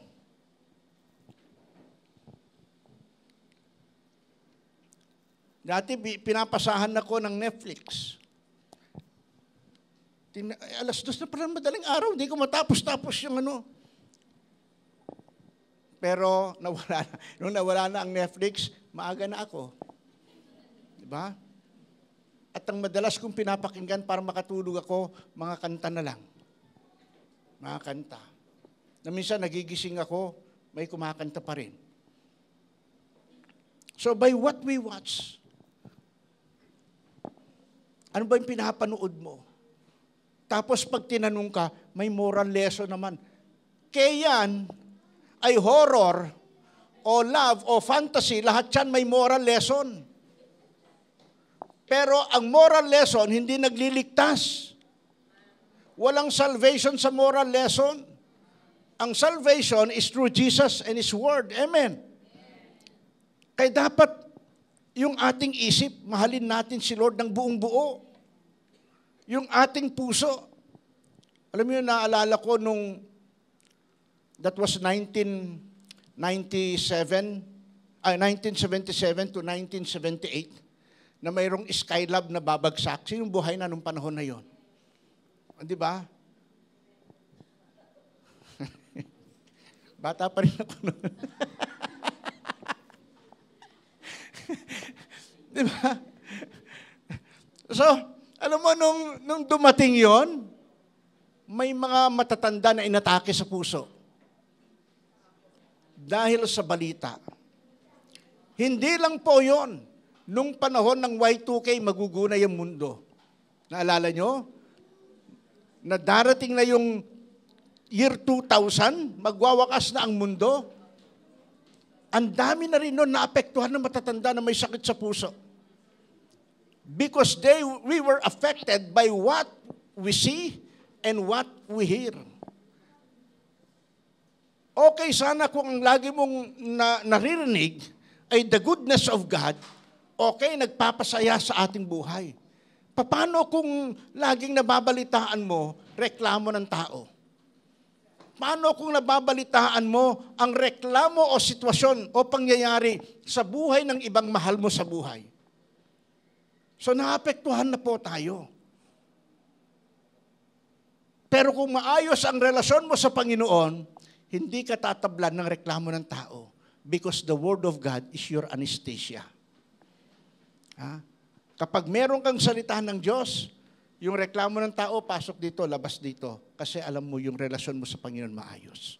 Dati pinapasahan ako ng Netflix. Alas 2 na pala madaling araw, hindi ko matapos-tapos yung ano. Pero nung nawala na ang Netflix, maaga na ako. Diba? At ang madalas kong pinapakinggan para makatulog ako, mga kanta na lang. Mga kanta. Na minsan nagigising ako, may kumakanta pa rin. So by what we watch, ano ba yung pinapanood mo? Tapos pag tinanong ka, may moral lesson naman. Kaya yan ay horror o love o fantasy, lahat yan may moral lesson. Pero ang moral lesson hindi nagliligtas. Walang salvation sa moral lesson. Ang salvation is through Jesus and His Word. Amen. Kaya dapat yung ating isip, mahalin natin si Lord ng buong buo. Yung ating puso. Alam mo yun, naalala ko nung, that was 1977 to 1978, na mayroong Skylab na babagsak. Sinong buhay na nung panahon na yon? Di ba? Bata pa rin ako noon. Di ba? So, alam mo, nung dumating yon, may mga matatanda na inatake sa puso. Dahil sa balita. Hindi lang po yon. Nung panahon ng Y2K, magugunay ang mundo. Naalala nyo? Na darating na yung year 2000, magwawakas na ang mundo. Ang dami na rin nun naapektuhan ng matatanda na may sakit sa puso. Because we were affected by what we see and what we hear. Okay, sana kung ang lagi mong naririnig ay the goodness of God, okay, nagpapasaya sa ating buhay. Paano kung laging nababalitaan mo reklamo ng tao? Paano kung nababalitaan mo ang reklamo o sitwasyon o pangyayari sa buhay ng ibang mahal mo sa buhay? So naapektuhan na po tayo. Pero kung maayos ang relasyon mo sa Panginoon, hindi ka tatablan ng reklamo ng tao because the Word of God is your anesthesia. Kapag meron kang salita ng Diyos, yung reklamo ng tao, pasok dito, labas dito. Kasi alam mo yung relasyon mo sa Panginoon maayos.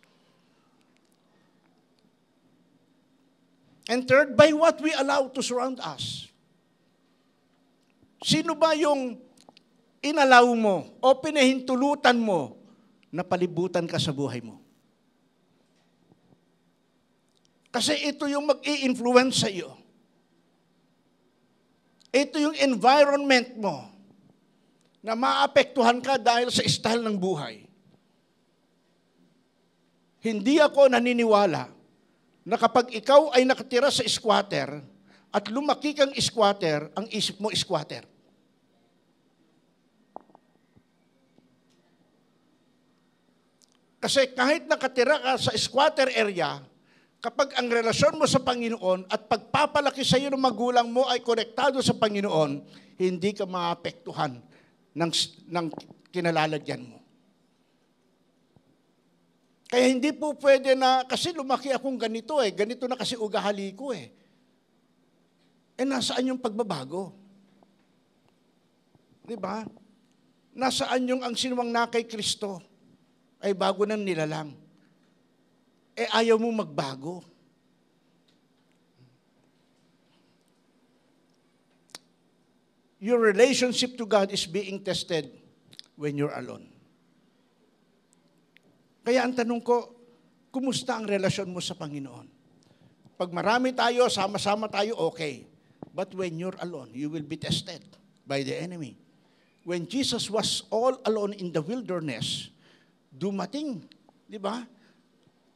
And third, by what we allow to surround us. Sino ba yung inalaw mo o pinahintulutan mo na palibutan ka sa buhay mo? Kasi ito yung mag-i-influence sa iyo. Ito yung environment mo na maapektuhan ka dahil sa style ng buhay. Hindi ako naniniwala na kapag ikaw ay nakatira sa squatter at lumaki kang squatter, ang isip mo squatter. Kasi kahit nakatira ka sa squatter area, kapag ang relasyon mo sa Panginoon at pagpapalaki sa iyo ng magulang mo ay konektado sa Panginoon, hindi ka maapektuhan ng kinalalagyan mo. Kaya hindi po pwede na, kasi lumaki akong ganito ganito na kasi ugali ko nasaan yung pagbabago? Di ba? Nasaan yung ang sinuwang na kay Kristo ay bago ng nilalang? Ayaw mo magbago. your relationship to God is being tested when you're alone. Kaya ang tanong ko, kumusta ang relasyon mo sa Panginoon? Pag marami tayo, sama-sama tayo, okay. But when you're alone, you will be tested by the enemy. When Jesus was all alone in the wilderness, dumating, di ba?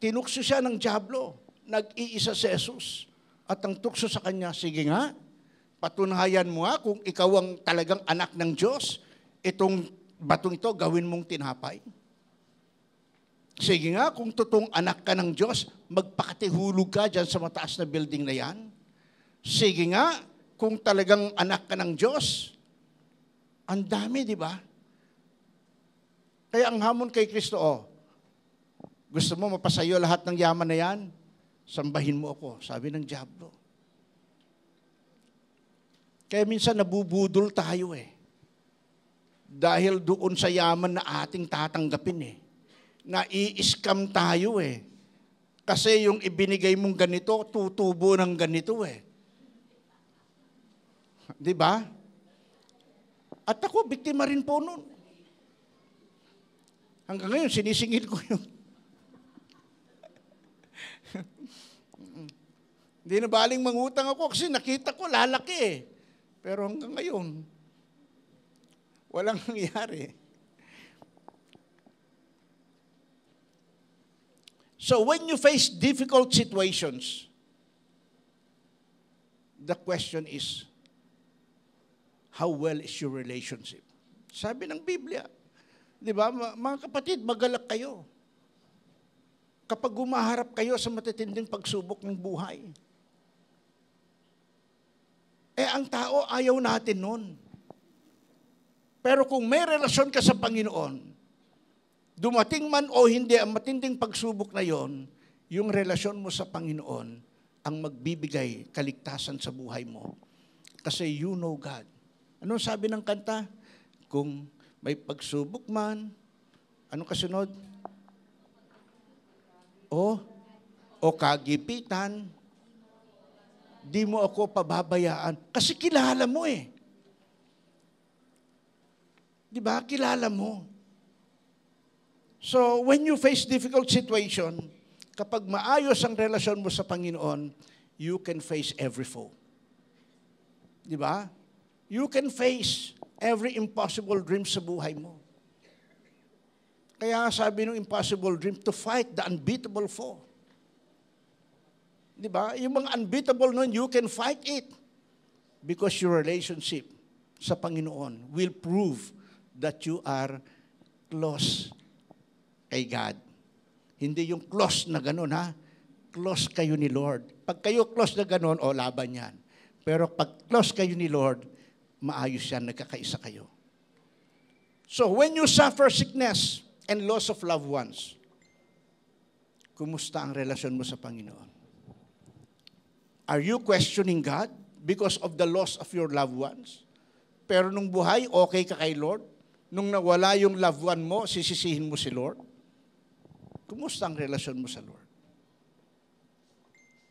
Tinukso siya ng dyablo, nag-iisa si Jesus. At ang tukso sa kanya, sige nga, patunayan mo nga kung ikaw ang talagang anak ng Diyos, itong batong ito gawin mong tinapay. Sige nga, kung totoong anak ka ng Diyos, magpakatihulog ka dyan sa mataas na building na yan. Sige nga, kung talagang anak ka ng Diyos, ang dami, di ba? Kaya ang hamon kay Kristo, gusto mo mapasayo lahat ng yaman na yan? Sambahin mo ako, sabi ng dyablo. Kaya minsan nabubudol tayo dahil doon sa yaman na ating tatanggapin Nai-scam tayo Kasi yung ibinigay mong ganito, tutubo ng ganito Di ba? At ako, biktima rin po nun. Hanggang ngayon, sinisingil ko yun. Hindi na baling mangutang ako kasi nakita ko lalaki Pero hanggang ngayon, walang nangyari. So when you face difficult situations, the question is, how well is your relationship? Sabi ng Biblia, di ba, mga kapatid, magalak kayo. Kapag gumaharap kayo sa matitinding pagsubok ng buhay. Ang tao, ayaw natin nun. Pero kung may relasyon ka sa Panginoon, dumating man o hindi ang matinding pagsubok na yon, yung relasyon mo sa Panginoon ang magbibigay kaligtasan sa buhay mo. Kasi you know God. Anong sabi ng kanta? Kung may pagsubok man, anong kasunod? O kagipitan, di mo ako pababayaan. Kasi kilala mo Di ba? Kilala mo. So, when you face difficult situation, kapag maayos ang relasyon mo sa Panginoon, you can face every foe. Di ba? You can face every impossible dream sa buhay mo. Kaya sabi ng impossible dream, to fight the unbeatable foe. Di ba? Yung mga unbeatable nun, you can fight it. Because your relationship sa Panginoon will prove that you are close kay God. Hindi yung close na ganun, Close kayo ni Lord. Pag kayo close na ganun, laban yan. Pero pag close kayo ni Lord, maayos yan, nagkakaisa kayo. So, when you suffer sickness and loss of loved ones, kumusta ang relasyon mo sa Panginoon? Are you questioning God because of the loss of your loved ones? Pero nung buhay, okay ka kay Lord? Nung nawala yung loved one mo, sisisihin mo si Lord? Kumusta ang relasyon mo sa Lord?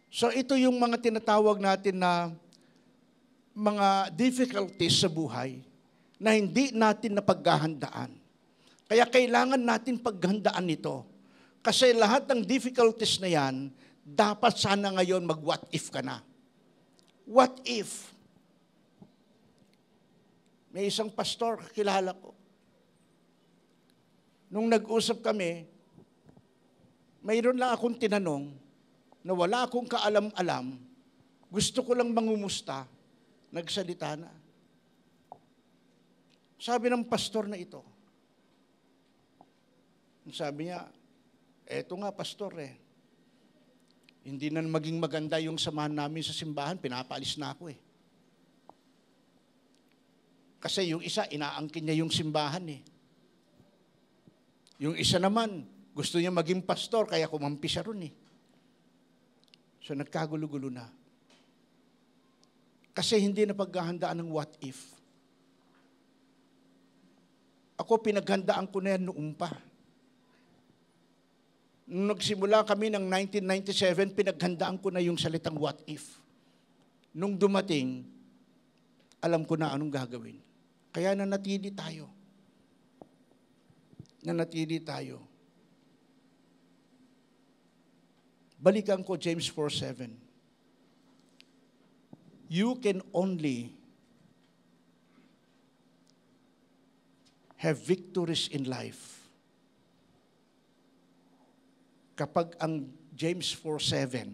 So ito yung mga tinatawag natin na mga difficulties sa buhay na hindi natin napaghahandaan. Kaya kailangan natin paghandaan ito. Kasi lahat ng difficulties na yan, dapat sana ngayon mag-what if ka na. What if? May isang pastor, kilala ko. Nung nag-usap kami, mayroon lang akong tinanong na wala akong kaalam-alam, gusto ko lang mangumusta, nagsalita na. Sabi ng pastor na ito, sabi niya, eto nga pastor hindi na maging maganda yung samahan namin sa simbahan, pinapaalis na ako Kasi yung isa, inaangkin niya yung simbahan Yung isa naman, gusto niya maging pastor, kaya kumampi siya ron So nagkagulo-gulo na. Kasi hindi na paghahandaan ng what if. Ako, pinaghandaan ko na yan noong pa. Nung nagsimula kami ng 1997, pinaghandaan ko na yung salitang what if. Nung dumating, alam ko na anong gagawin. Kaya nanatili tayo. Nanatili tayo. Balikan ko James 4:7. You can only have victories in life kapag ang James 4:7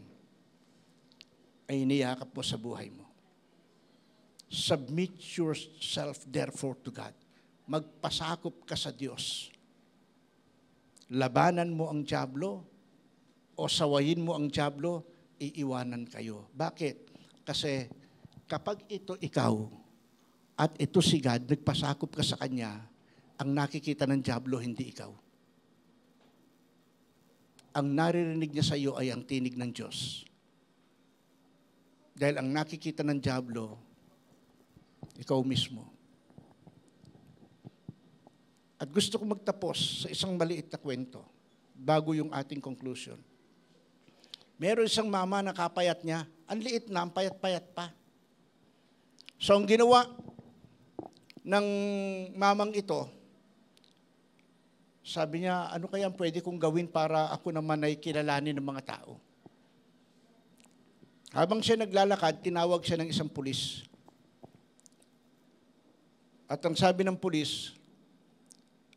ay iniyakap mo sa buhay mo. Submit yourself therefore to God. Magpasakop ka sa Diyos. Labanan mo ang dyablo o sawayin mo ang dyablo, iiwanan kayo. Bakit? Kasi kapag ito ikaw at ito si God, nagpasakop ka sa Kanya, ang nakikita ng dyablo, hindi ikaw. Ang naririnig niya sa iyo ay ang tinig ng Diyos. Dahil ang nakikita ng dyablo, ikaw mismo. At gusto ko magtapos sa isang maliit na kwento bago yung ating conclusion. Meron isang mama na kapayat niya, ang liit na, ang payat-payat pa. So ang ginawa ng mamang ito, sabi niya, ano kaya pwede kong gawin para ako naman ay kilalanin ng mga tao? Habang siya naglalakad, tinawag siya ng isang pulis. At ang sabi ng pulis,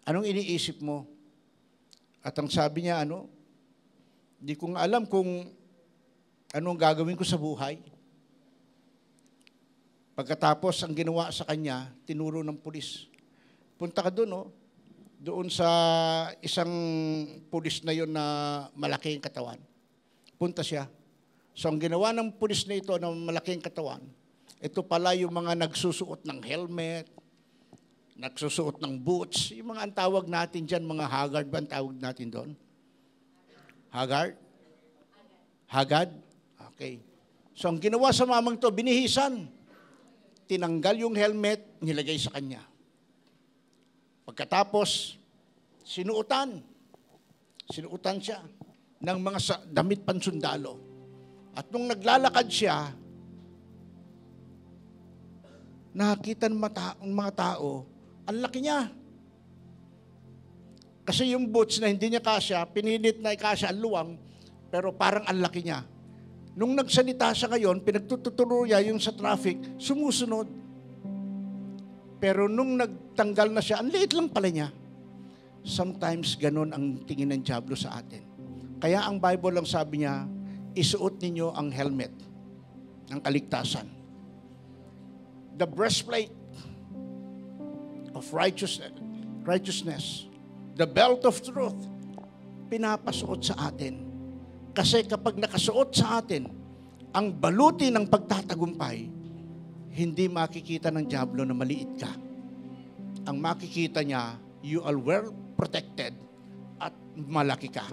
anong iniisip mo? At ang sabi niya, hindi ko nga alam kung anong gagawin ko sa buhay. Pagkatapos, ang ginawa sa kanya, tinuro ng pulis. Punta ka doon, doon sa isang pulis na yon na malaking katawan. Punta siya. So, ang ginawa ng pulis na ito na malaking katawan, ito pala yung mga nagsusuot ng helmet, nagsusuot ng boots, yung mga ang tawag natin dyan, mga haggard ba ang tawag natin doon? Haggard? Hagad? Okay. So, ang ginawa sa mamang to, binihisan. Tinanggal yung helmet, nilagay sa kanya. Pagkatapos, sinuutan siya ng mga damit pansundalo. At nung naglalakad siya, nakita ng mga tao, ang laki niya. Kasi yung boots na hindi niya kasya, pinilit na ikasya ang luwang, pero parang ang laki niya. Nung nagsalita siya ngayon, pinagtuturo niya yung sa traffic, sumusunod. Pero nung nagtanggal na siya, ang liit lang pala niya. Sometimes ganun ang tingin ng dyablo sa atin. Kaya ang Bible lang sabi niya, isuot ninyo ang helmet ng kaligtasan. The breastplate of righteousness, the belt of truth, pinapasuot sa atin. Kasi kapag nakasuot sa atin ang baluti ng pagtatagumpay, hindi makikita ng dyablo na maliit ka. Ang makikita niya, you are well protected at malaki ka.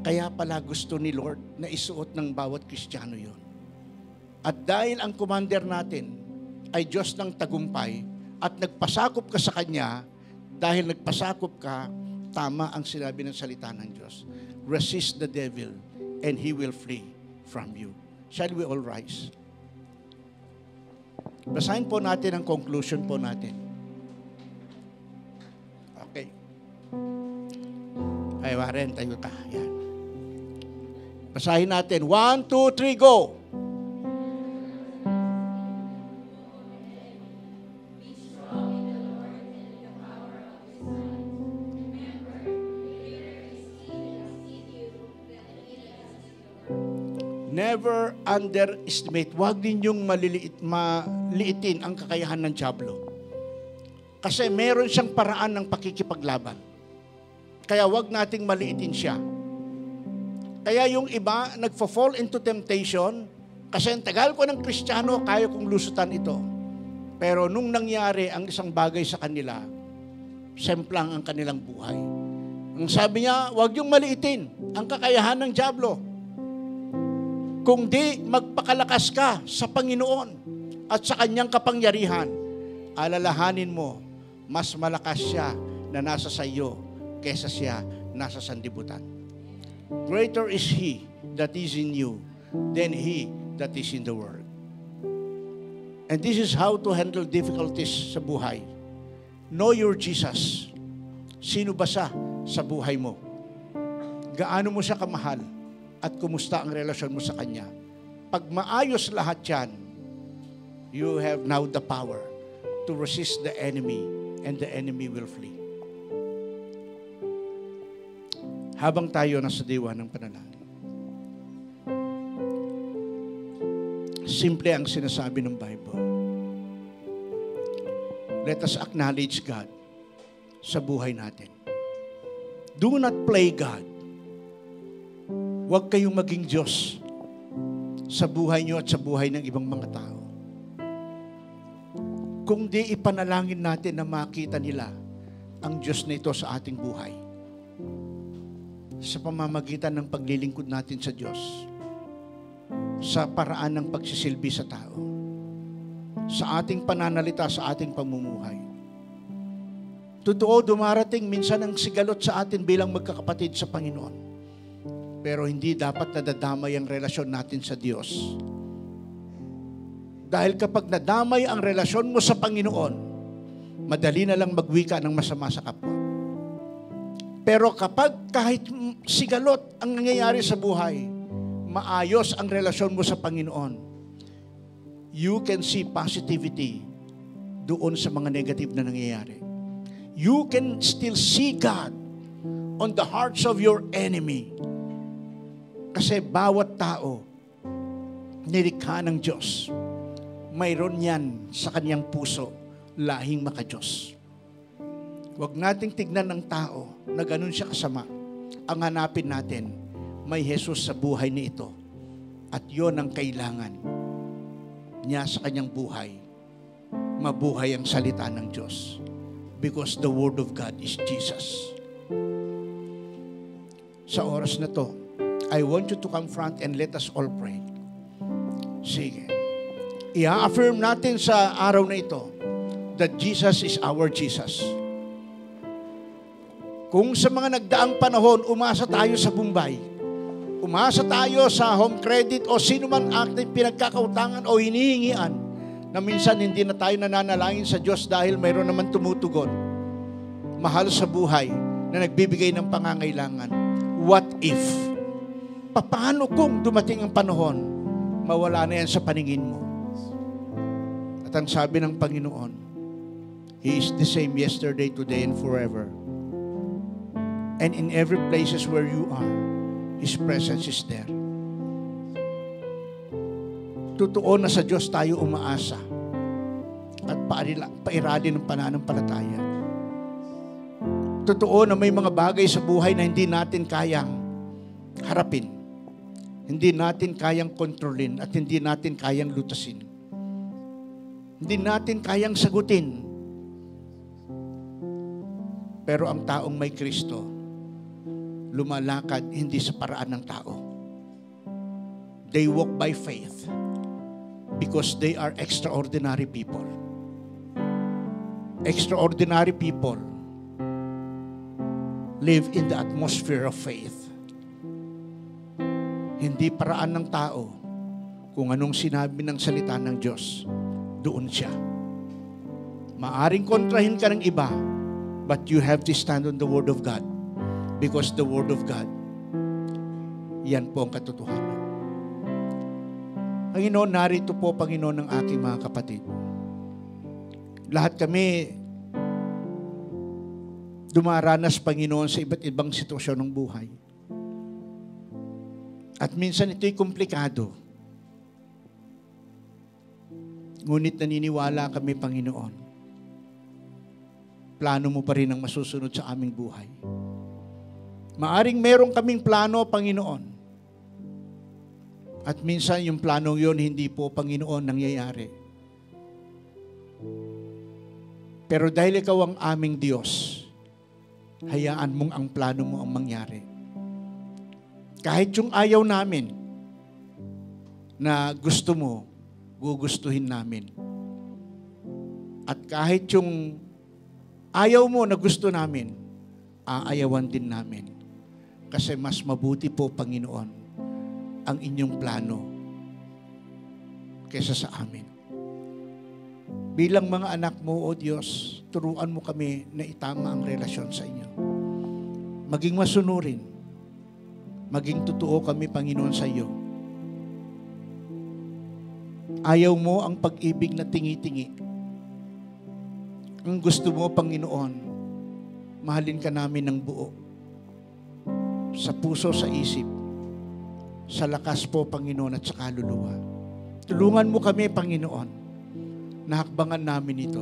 Kaya pala gusto ni Lord na isuot ng bawat Kristiyano yon. At dahil ang commander natin ay Diyos ng tagumpay at nagpasakop ka sa Kanya, dahil nagpasakop ka, tama ang sinabi ng salita ng Diyos. Resist the devil and he will flee from you. Shall we all rise? Basahin po natin ang conclusion po natin. Okay. Ay, Warren, tayo ta. Yan. Basahin natin. 1, 2, 3, go! Never underestimate. Huwag ninyong maliitin ang kakayahan ng dyablo. Kasi meron siyang paraan ng pakikipaglaban. Kaya huwag nating maliitin siya. Kaya yung iba, nagfo-fall into temptation, kasi ang tagal ko ng Kristiyano, kaya kong lusutan ito. Pero nung nangyari ang isang bagay sa kanila, semplang ang kanilang buhay. Ang sabi niya, huwag yung maliitin ang kakayahan ng dyablo. Kung di, magpakalakas ka sa Panginoon at sa Kanyang kapangyarihan, alalahanin mo, mas malakas siya na nasa sa iyo kaysa siya nasa sandibutan. Greater is He that is in you than he that is in the world. And this is how to handle difficulties sa buhay. Know your Jesus. Sino ba siya sa buhay mo? Gaano mo siya kamahal? At kumusta ang relasyon mo sa Kanya? Pag maayos lahat yan, you have now the power to resist the enemy, and the enemy will flee. Habang tayo nasa diwa ng panalangin, simple ang sinasabi ng Bible. Let us acknowledge God sa buhay natin. Do not play God. Huwag kayong maging Diyos sa buhay niyo at sa buhay ng ibang mga tao. Kung di ipanalangin natin na makita nila ang Diyos na ito sa ating buhay, sa pamamagitan ng paglilingkod natin sa Diyos, sa paraan ng pagsisilbi sa tao, sa ating pananalita, sa ating pamumuhay. Totoo, dumarating minsan ang sigalot sa atin bilang magkakapatid sa Panginoon. Pero hindi dapat nadadamay ang relasyon natin sa Diyos. Dahil kapag nadamay ang relasyon mo sa Panginoon, madali na lang magwika ng masama sa kapwa. Pero kapag kahit sigalot ang nangyayari sa buhay, maayos ang relasyon mo sa Panginoon, you can see positivity doon sa mga negative na nangyayari. You can still see God on the hearts of your enemy. Kasi bawat tao, nilikha ng Diyos, mayroon yan sa kanyang puso, lahing maka-Diyos. Huwag nating tignan ng tao na ganun siya kasama. Ang hanapin natin, may Jesus sa buhay ni ito. At yon ang kailangan niya sa kanyang buhay. Mabuhay ang salita ng Diyos. Because the Word of God is Jesus. Sa oras na to, I want you to come front and let us all pray. Sige. I-affirm natin sa araw na ito that Jesus is our Jesus. Kung sa mga nagdaang panahon, umasa tayo sa Bombay, umasa tayo sa home credit o sino man ating pinagkakautangan o hinihingian na minsan hindi na tayo nananalangin sa Diyos dahil mayroon naman tumutugon. Mahal sa buhay na nagbibigay ng pangangailangan. What if? Paano kung dumating ang panahon, mawala na yan sa paningin mo? At ang sabi ng Panginoon, He is the same yesterday, today, and forever. And in every places where you are, His presence is there. Totoo na sa Diyos tayo umaasa at pairali ng pananampalataya. Totoo na may mga bagay sa buhay na hindi natin kayang harapin, hindi natin kayang kontrolin at hindi natin kayang lutasin. Hindi natin kayang sagutin. Pero ang taong may Kristo, lumalakad hindi sa paraan ng tao. They walk by faith because they are extraordinary people. Extraordinary people live in the atmosphere of faith. Hindi paraan ng tao. Kung anong sinabi ng salita ng Diyos, doon siya. Maaring kontrahin ka ng iba, but you have to stand on the Word of God. Because the Word of God, yan po ang katotohanan. Panginoon, narito po, Panginoon, ng aking mga kapatid. Lahat kami dumaranas, Panginoon, sa iba't ibang sitwasyon ng buhay. At minsan ito'y komplikado. Ngunit naniniwala kami, Panginoon, plano mo pa rin ang masusunod sa aming buhay. Maaring meron kaming plano, Panginoon. At minsan yung planong yon hindi po, Panginoon, nangyayari. Pero dahil ikaw ang aming Diyos, hayaan mong ang plano mo ang mangyari. Kahit yung ayaw namin na gusto mo, gugustuhin namin. At kahit yung ayaw mo na gusto namin, aayawan din namin. Kasi mas mabuti po, Panginoon, ang inyong plano kaysa sa amin. Bilang mga anak mo, O Diyos, turuan mo kami na itama ang relasyon sa inyo. Maging masunurin. Maging totoo kami, Panginoon, sa iyo. Ayaw mo ang pag-ibig na tingi-tingi. Ang gusto mo, Panginoon, mahalin ka namin ng buo. Sa puso, sa isip, sa lakas po, Panginoon, at sa kaluluwa. Tulungan mo kami, Panginoon, na hakbangan namin ito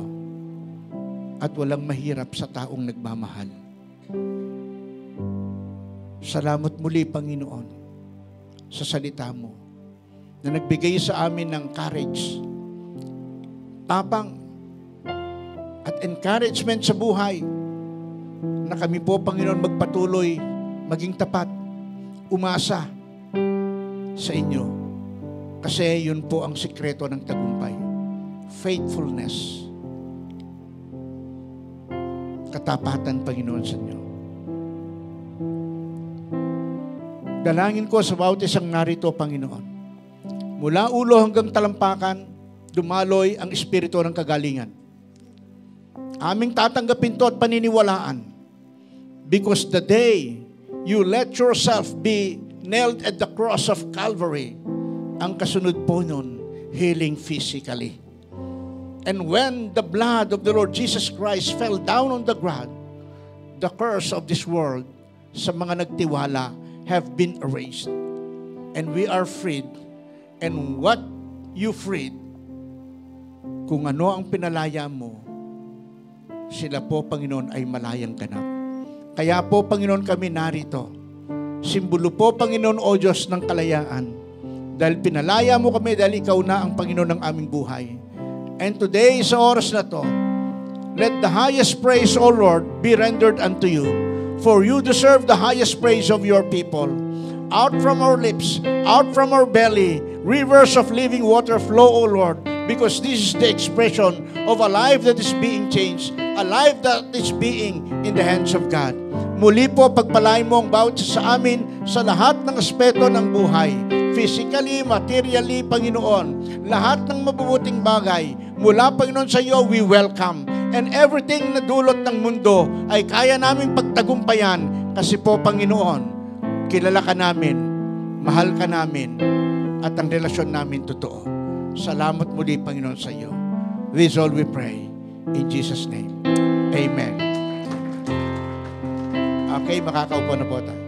at walang mahirap sa taong nagmamahal. Salamat muli, Panginoon, sa salita mo na nagbigay sa amin ng courage, tapang, at encouragement sa buhay na kami po, Panginoon, magpatuloy, maging tapat, umasa sa inyo. Kasi yun po ang sikreto ng tagumpay. Faithfulness. Katapatan, Panginoon, sa inyo. Dalangin ko sa bawat isang narito, Panginoon. Mula ulo hanggang talampakan, dumaloy ang espiritu ng kagalingan. Aming tatanggapin to at paniniwalaan. Because the day you let yourself be nailed at the cross of Calvary, ang kasunod po nun, healing physically. And when the blood of the Lord Jesus Christ fell down on the ground, the curse of this world sa mga nagtiwala have been erased. And we are freed. And what you freed, kung ano ang pinalaya mo, sila po, Panginoon, ay malayang ganap. Kaya po, Panginoon, kami narito. Simbolo po, Panginoon, O Diyos ng kalayaan. Dahil pinalaya mo kami, dahil ikaw na ang Panginoon ng aming buhay. And today, sa oras na to, let the highest praise, O Lord, be rendered unto you. For you deserve the highest praise of your people. Out from our lips, out from our belly, rivers of living water flow, O Lord, because this is the expression of a life that is being changed, a life that is being in the hands of God. Muli po, pagpalain mo ang bawat sa amin sa lahat ng aspeto ng buhay. Physically, materially, Panginoon. Lahat ng mabubuting bagay. Mula, Panginoon, sa iyo, we welcome. And everything na dulot ng mundo ay kaya naming pagtagumpayan kasi po, Panginoon, kilala ka namin, mahal ka namin, at ang relasyon namin totoo. Salamat muli, Panginoon, sa iyo. This all we pray. In Jesus' name. Amen. Okay, makakaupo na po tayo.